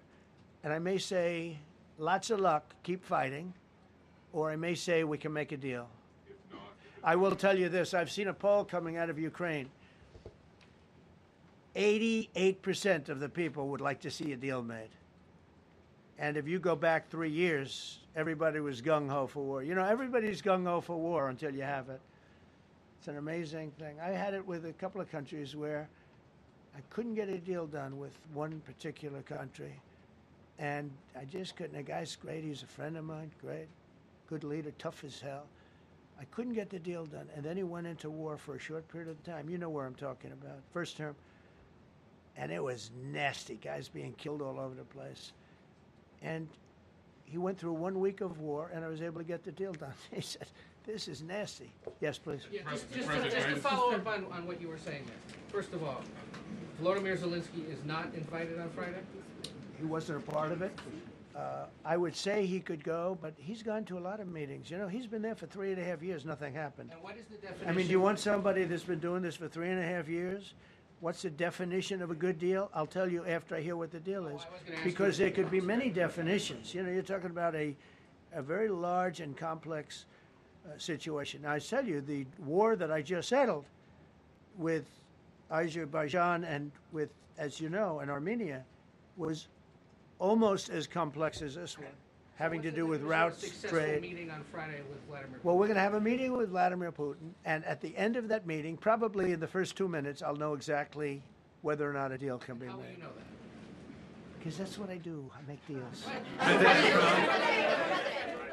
And I may say, lots of luck, keep fighting. Or I may say, we can make a deal. I will tell you this. I've seen a poll coming out of Ukraine. 88% of the people would like to see a deal made. And if you go back 3 years, everybody was gung-ho for war. Everybody's gung-ho for war until you have it. It's an amazing thing. I had it with a couple of countries where I couldn't get a deal done with one particular country, and I just couldn't. The guy's great. He's a friend of mine. Great, good leader, tough as hell. I couldn't get the deal done, and then he went into war for a short period of time. You know where I'm talking about. First term, and it was nasty. Guys being killed all over the place, and he went through 1 week of war, and I was able to get the deal done. He said, "This is nasty." Yes, please. Yeah, just to follow up on what you were saying there. First of all, Volodymyr Zelensky is not invited on Friday? He wasn't a part of it. I would say he could go, but he's gone to a lot of meetings. You know, he's been there for 3.5 years. Nothing happened. And what is the definition? I mean, do you want somebody that's been doing this for 3.5 years? What's the definition of a good deal? I'll tell you after I hear what the deal is. Because there could be many definitions. You know, you're talking about a very large and complex situation. Now, I tell you, the war that I just settled with Azerbaijan and with, as you know, in Armenia was almost as complex as this one, having to do with routes, trade. Meeting on Friday with Vladimir Putin. Well, we're going to have a meeting with Vladimir Putin, and at the end of that meeting, probably in the first 2 minutes, I'll know exactly whether or not a deal can be made. How will you know that? Because that's what I do. I make deals.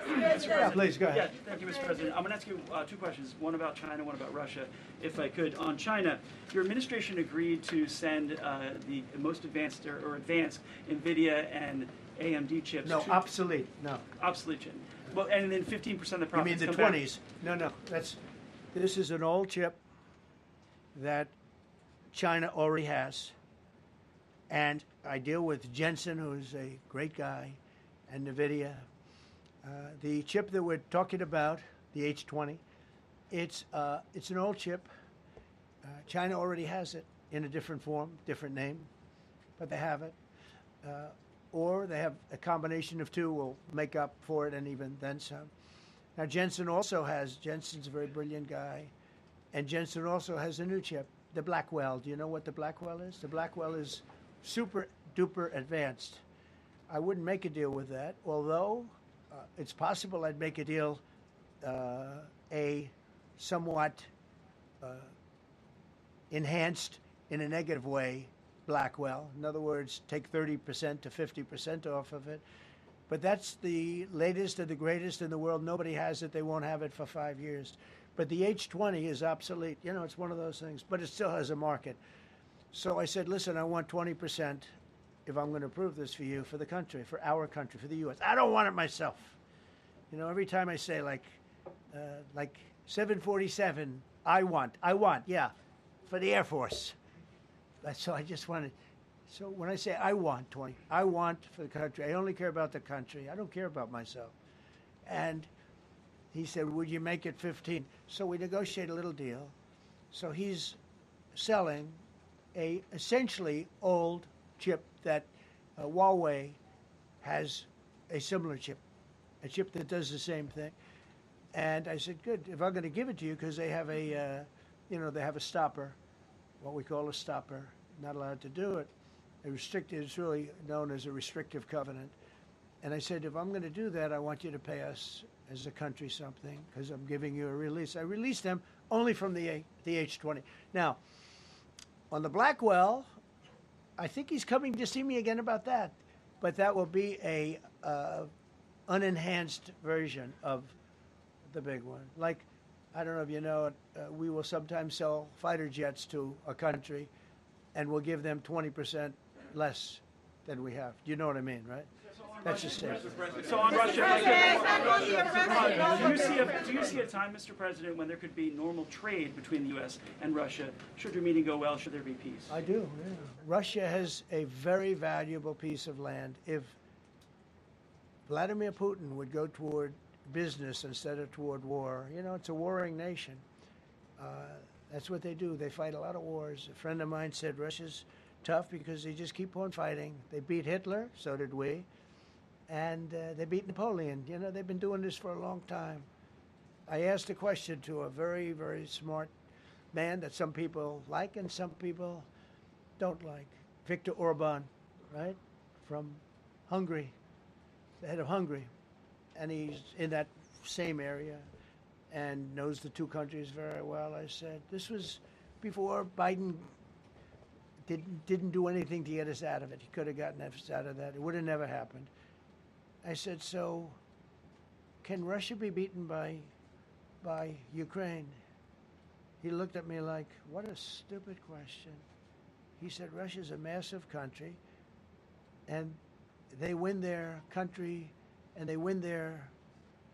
Yeah, please, go ahead. Yeah, thank you, Mr. President. I'm going to ask you two questions, one about China, one about Russia, if I could. On China, your administration agreed to send the most advanced or advanced NVIDIA and AMD chips. No, obsolete. No. Obsolete chip. Well, and then 15% of the You profits mean the come 20s? No. This is an old chip that China already has. And I deal with Jensen, who's a great guy, and NVIDIA. The chip that we're talking about, the H20, it's an old chip. China already has it in a different form, different name, but they have it. Or they have a combination of two will make up for it and even then some. Now Jensen's a very brilliant guy, and Jensen also has a new chip, the Blackwell. Do you know what the Blackwell is? The Blackwell is super duper advanced. I wouldn't make a deal with that, although it's possible I'd make a deal, a somewhat enhanced in a negative way Blackwell. In other words, take 30% to 50% off of it. But that's the latest and the greatest in the world. Nobody has it. They won't have it for 5 years. But the H20 is obsolete. You know, it's one of those things, but it still has a market. So I said, listen, I want 20% if I'm going to approve this for you, for the country, for our country, for the U.S. I don't want it myself. You know, every time I say like 747, I want, yeah, for the Air Force. So I just wanted, so when I say I want 20, I want for the country. I only care about the country. I don't care about myself. And he said, would you make it 15? So we negotiate a little deal. So he's selling a essentially old chip that Huawei has a similar chip, a chip that does the same thing. And I said, good, if I'm going to give it to you, because they have a, they have a stopper, what we call a stopper, not allowed to do it. It's really known as a restrictive covenant. And I said, if I'm going to do that, I want you to pay us as a country something, because I'm giving you a release. I released them only from the H20. Now, on the Blackwell, I think he's coming to see me again about that. But that will be a unenhanced version of the big one. Like, I don't know if you know it, we will sometimes sell fighter jets to a country, and we'll give them 20% less than we have. Do you know what I mean, right? That's just it. So on Russia, do you see a time, Mr. President, when there could be normal trade between the U.S. and Russia? Should your meeting go well, should there be peace? I do, yeah. Russia has a very valuable piece of land. If Vladimir Putin would go toward business instead of toward war, it's a warring nation. That's what they do. They fight a lot of wars. A friend of mine said Russia's tough because they just keep on fighting. They beat Hitler, so did we. And they beat Napoleon. They've been doing this for a long time. I asked a question to a very, very smart man that some people like and some people don't like. Viktor Orban, right? From Hungary, the head of Hungary. And he's in that same area and knows the two countries very well. I said, this was before Biden didn't do anything to get us out of it. He could have gotten us out of that. It would have never happened. I said, so can Russia be beaten by Ukraine? He looked at me like, what a stupid question. He said, Russia's a massive country, and they win their country and they win their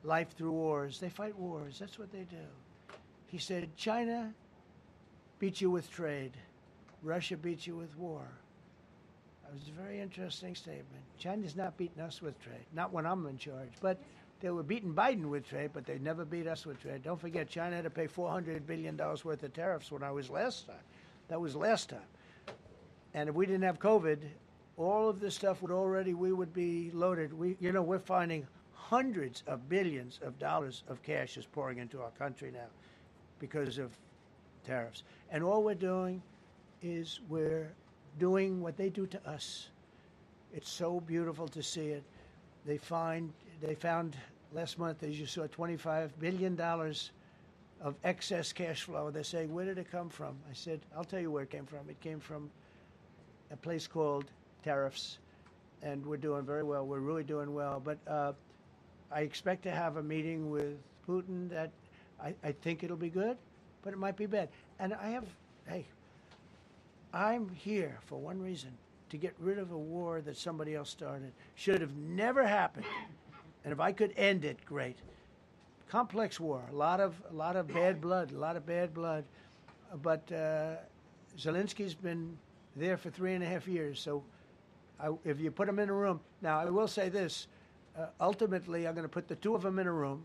life through wars. They fight wars. That's what they do. He said, China beats you with trade. Russia beats you with war. That was a very interesting statement. China's not beating us with trade, not when I'm in charge. But they were beating Biden with trade, but they never beat us with trade. Don't forget, China had to pay $400 billion worth of tariffs when I was last time. That was last time. And if we didn't have COVID, all of this stuff we would be loaded. We're finding hundreds of billions of dollars of cash is pouring into our country now because of tariffs. And all we're doing is we're doing what they do to us. It's so beautiful to see it. They found last month, as you saw, $25 billion of excess cash flow. They're saying, where did it come from? I said, I'll tell you where it came from. It came from a place called tariffs, and we're doing very well. We're really doing well. But I expect to have a meeting with Putin that I think it'll be good, but it might be bad. And I'm here for one reason, to get rid of a war that somebody else started. Should have never happened. And if I could end it, great. Complex war, a lot of bad blood, But Zelensky's been there for 3.5 years. So if you put him in a room, now I will say this, ultimately I'm going to put the two of them in a room.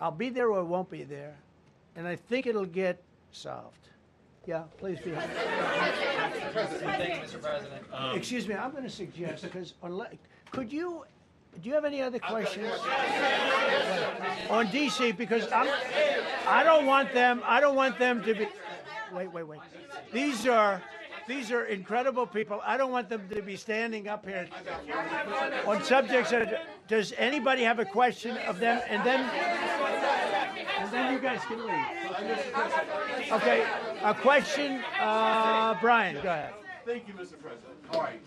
I'll be there or I won't be there. And I think it'll get solved. Yeah, please be happy. Thank you, Mr. President. Excuse me, I'm going to suggest, because do you have any other questions on DC? Because I don't want them to be. Wait. These are incredible people. I don't want them to be standing up here on subjects that. Does anybody have a question of them? And then you guys can leave. Okay, a question, Brian. Go ahead. Thank you, Mr. President. All right.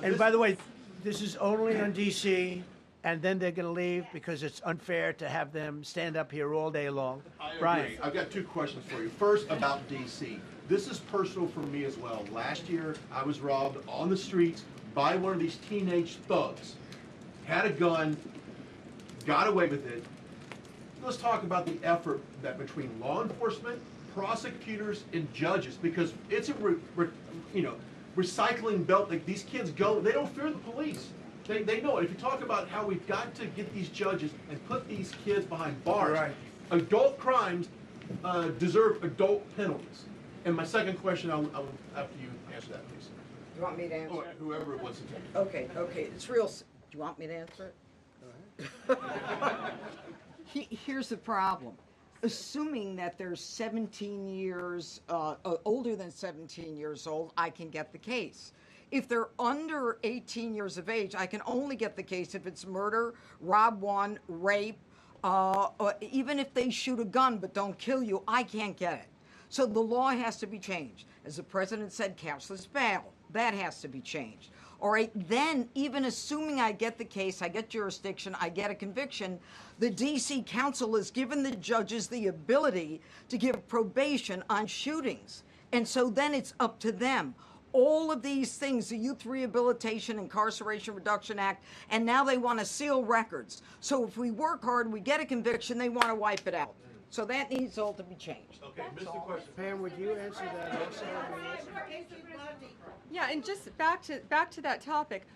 And by the way, this is only on DC, and then they're going to leave because it's unfair to have them stand up here all day long. Brian. Agree. I've got two questions for you. First, about DC. This is personal for me as well. Last year, I was robbed on the streets by one of these teenage thugs. Had a gun, got away with it. Let's talk about the effort that between law enforcement, prosecutors, and judges, because it's a recycling belt. Like, these kids go, they don't fear the police. They know it. If you talk about how we've got to get these judges and put these kids behind bars, right. Adult crimes deserve adult penalties. And my second question, I'll after you answer that, please. Do you want me to answer it? Whoever wants to take it. Okay. It's real. Do you want me to answer it? Go ahead. Here's the problem. Assuming that they're 17 years, older than 17 years old, I can get the case. If they're under 18 years of age, I can only get the case if it's murder, rob one, rape, or even if they shoot a gun but don't kill you, I can't get it. So the law has to be changed. As the president said, cashless bail. That has to be changed. All right, then even assuming I get the case, I get jurisdiction, I get a conviction, the DC Council has given the judges the ability to give probation on shootings. And so then it's up to them. All of these things, the Youth Rehabilitation Incarceration Reduction Act, and now they want to seal records. So if we work hard, we get a conviction, they want to wipe it out. So that needs all to be changed. Okay, Mr. Question. Pam, would you answer that also? Yeah, and just back to that topic,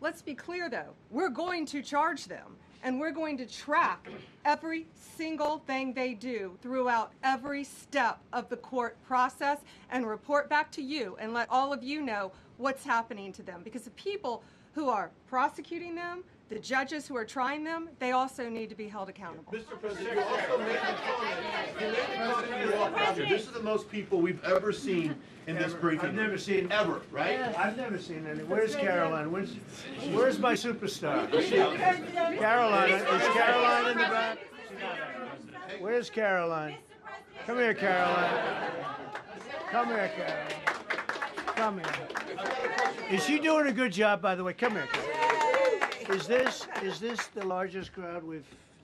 let's be clear though, we're going to charge them and we're going to track every single thing they do throughout every step of the court process and report back to you and let all of you know what's happening to them, because the people who are prosecuting them, the judges who are trying them, they also need to be held accountable. Mr. President, you also made the comment. This is the most people we've ever seen in this briefing. I've never seen ever, right? Yes. I've never seen any. Where's Caroline? Where's my superstar? Caroline. Is Caroline in the back? Where's Caroline? Come here, Caroline. Come here, Caroline. Come here. Is she doing a good job, by the way? Come here. Is this the largest crowd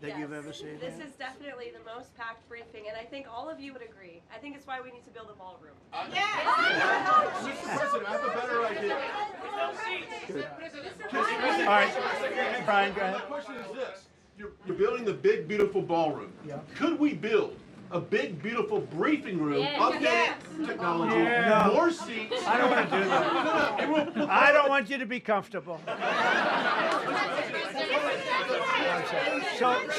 that you've ever seen? This is definitely the most packed briefing, and I think all of you would agree. I think it's why we need to build a ballroom. Mr. President, I have a better idea. All right, Brian, go ahead. My question is this. You're building the big, beautiful ballroom. Yeah. Could we build a big, beautiful briefing room, updated technology, No. more seats? I don't want to do that. I don't want you to be comfortable.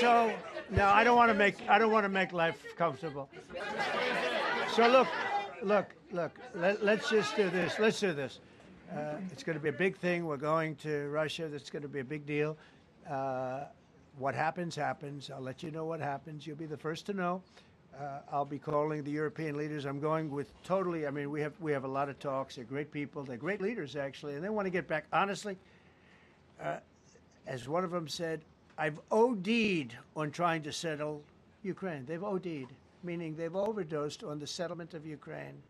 So no, I don't want to make life comfortable. So look. Let's just do this. Let's do this. It's going to be a big thing. We're going to Russia. That's going to be a big deal. What happens, happens. I'll let you know what happens. You'll be the first to know. I'll be calling the European leaders. I'm going with totally. I mean, we have a lot of talks. They're great people. They're great leaders, actually, and they want to get back. Honestly, as one of them said, I've OD'd on trying to settle Ukraine. They've OD'd, meaning they've overdosed on the settlement of Ukraine.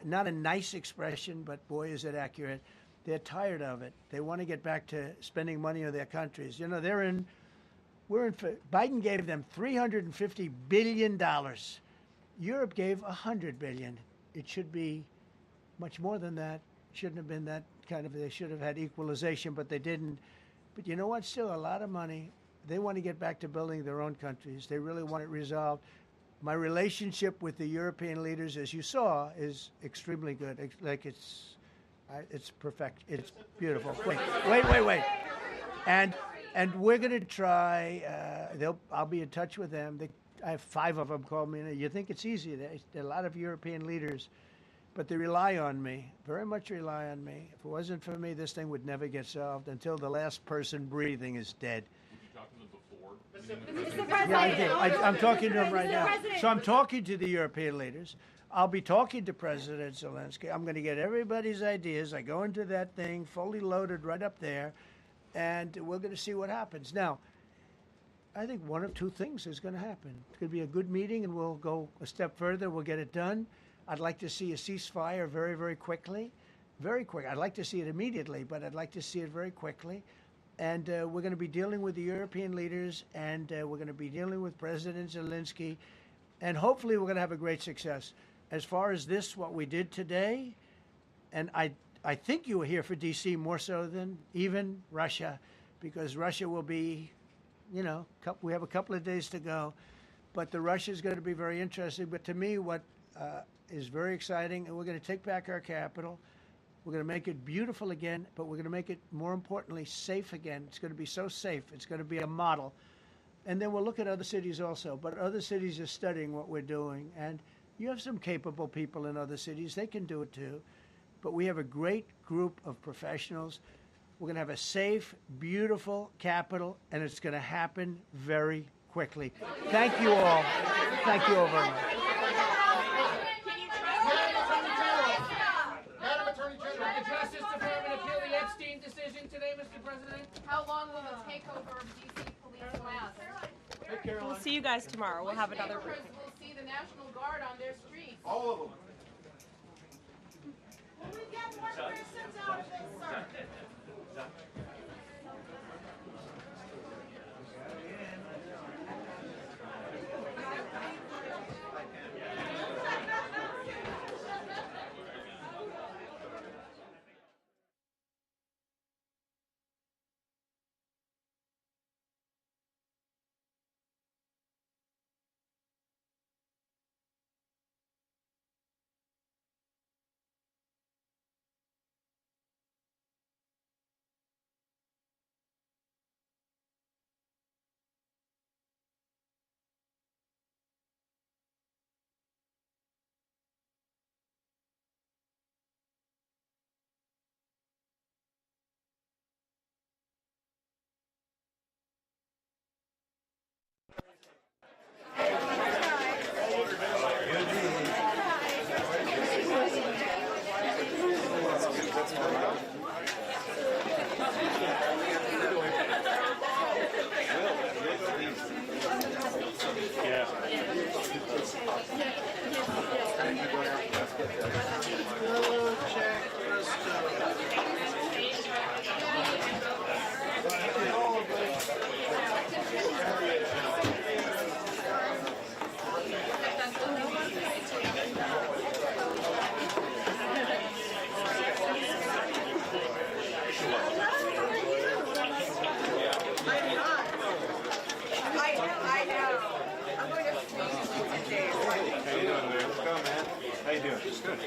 Not a nice expression, but boy, is it accurate. They're tired of it. They want to get back to spending money on their countries. You know, Biden gave them $350 billion. Europe gave $100 billion. It should be much more than that. Shouldn't have been that kind of, they should have had equalization, but they didn't. But you know what? Still a lot of money. They want to get back to building their own countries. They really want it resolved. My relationship with the European leaders, as you saw, is extremely good. It's perfect. It's beautiful. Wait. And we're going to try. I'll be in touch with them. I have 5 of them call me. You think it's easy? There are a lot of European leaders, but they rely on me. Very much rely on me. If it wasn't for me, this thing would never get solved until the last person breathing is dead. Mr. President. Yeah, I did. I'm talking to them right Mr. now. President. So I'm talking to the European leaders. I'll be talking to President Zelensky. I'm going to get everybody's ideas. I go into that thing fully loaded right up there, and we're going to see what happens. Now, I think one of 2 things is going to happen. It's going to be a good meeting, and we'll go a step further. We'll get it done. I'd like to see a ceasefire very, very quickly. Very quick. I'd like to see it immediately, but I'd like to see it very quickly. And we're going to be dealing with the European leaders, and we're going to be dealing with President Zelensky, and hopefully we're going to have a great success. As far as this, what we did today, and I think you were here for D.C. more so than even Russia, because Russia will be, we have a couple of days to go, but the Russia is going to be very interesting. But to me, what is very exciting, and we're going to take back our capital. We're going to make it beautiful again, but we're going to make it, more importantly, safe again. It's going to be so safe. It's going to be a model. And then we'll look at other cities also. But other cities are studying what we're doing. And you have some capable people in other cities. They can do it too. But we have a great group of professionals. We're going to have a safe, beautiful capital, and it's going to happen very quickly. Thank you all. Thank you all very much. How long will the takeover of DC police last? We'll see you guys tomorrow. We'll have another briefing. We'll see the National Guard on their streets. All of them. Will we get more persons out of this, sir? I know. I'm going to sneeze today. How you doing, man? Let's go, man. How you doing? Just good.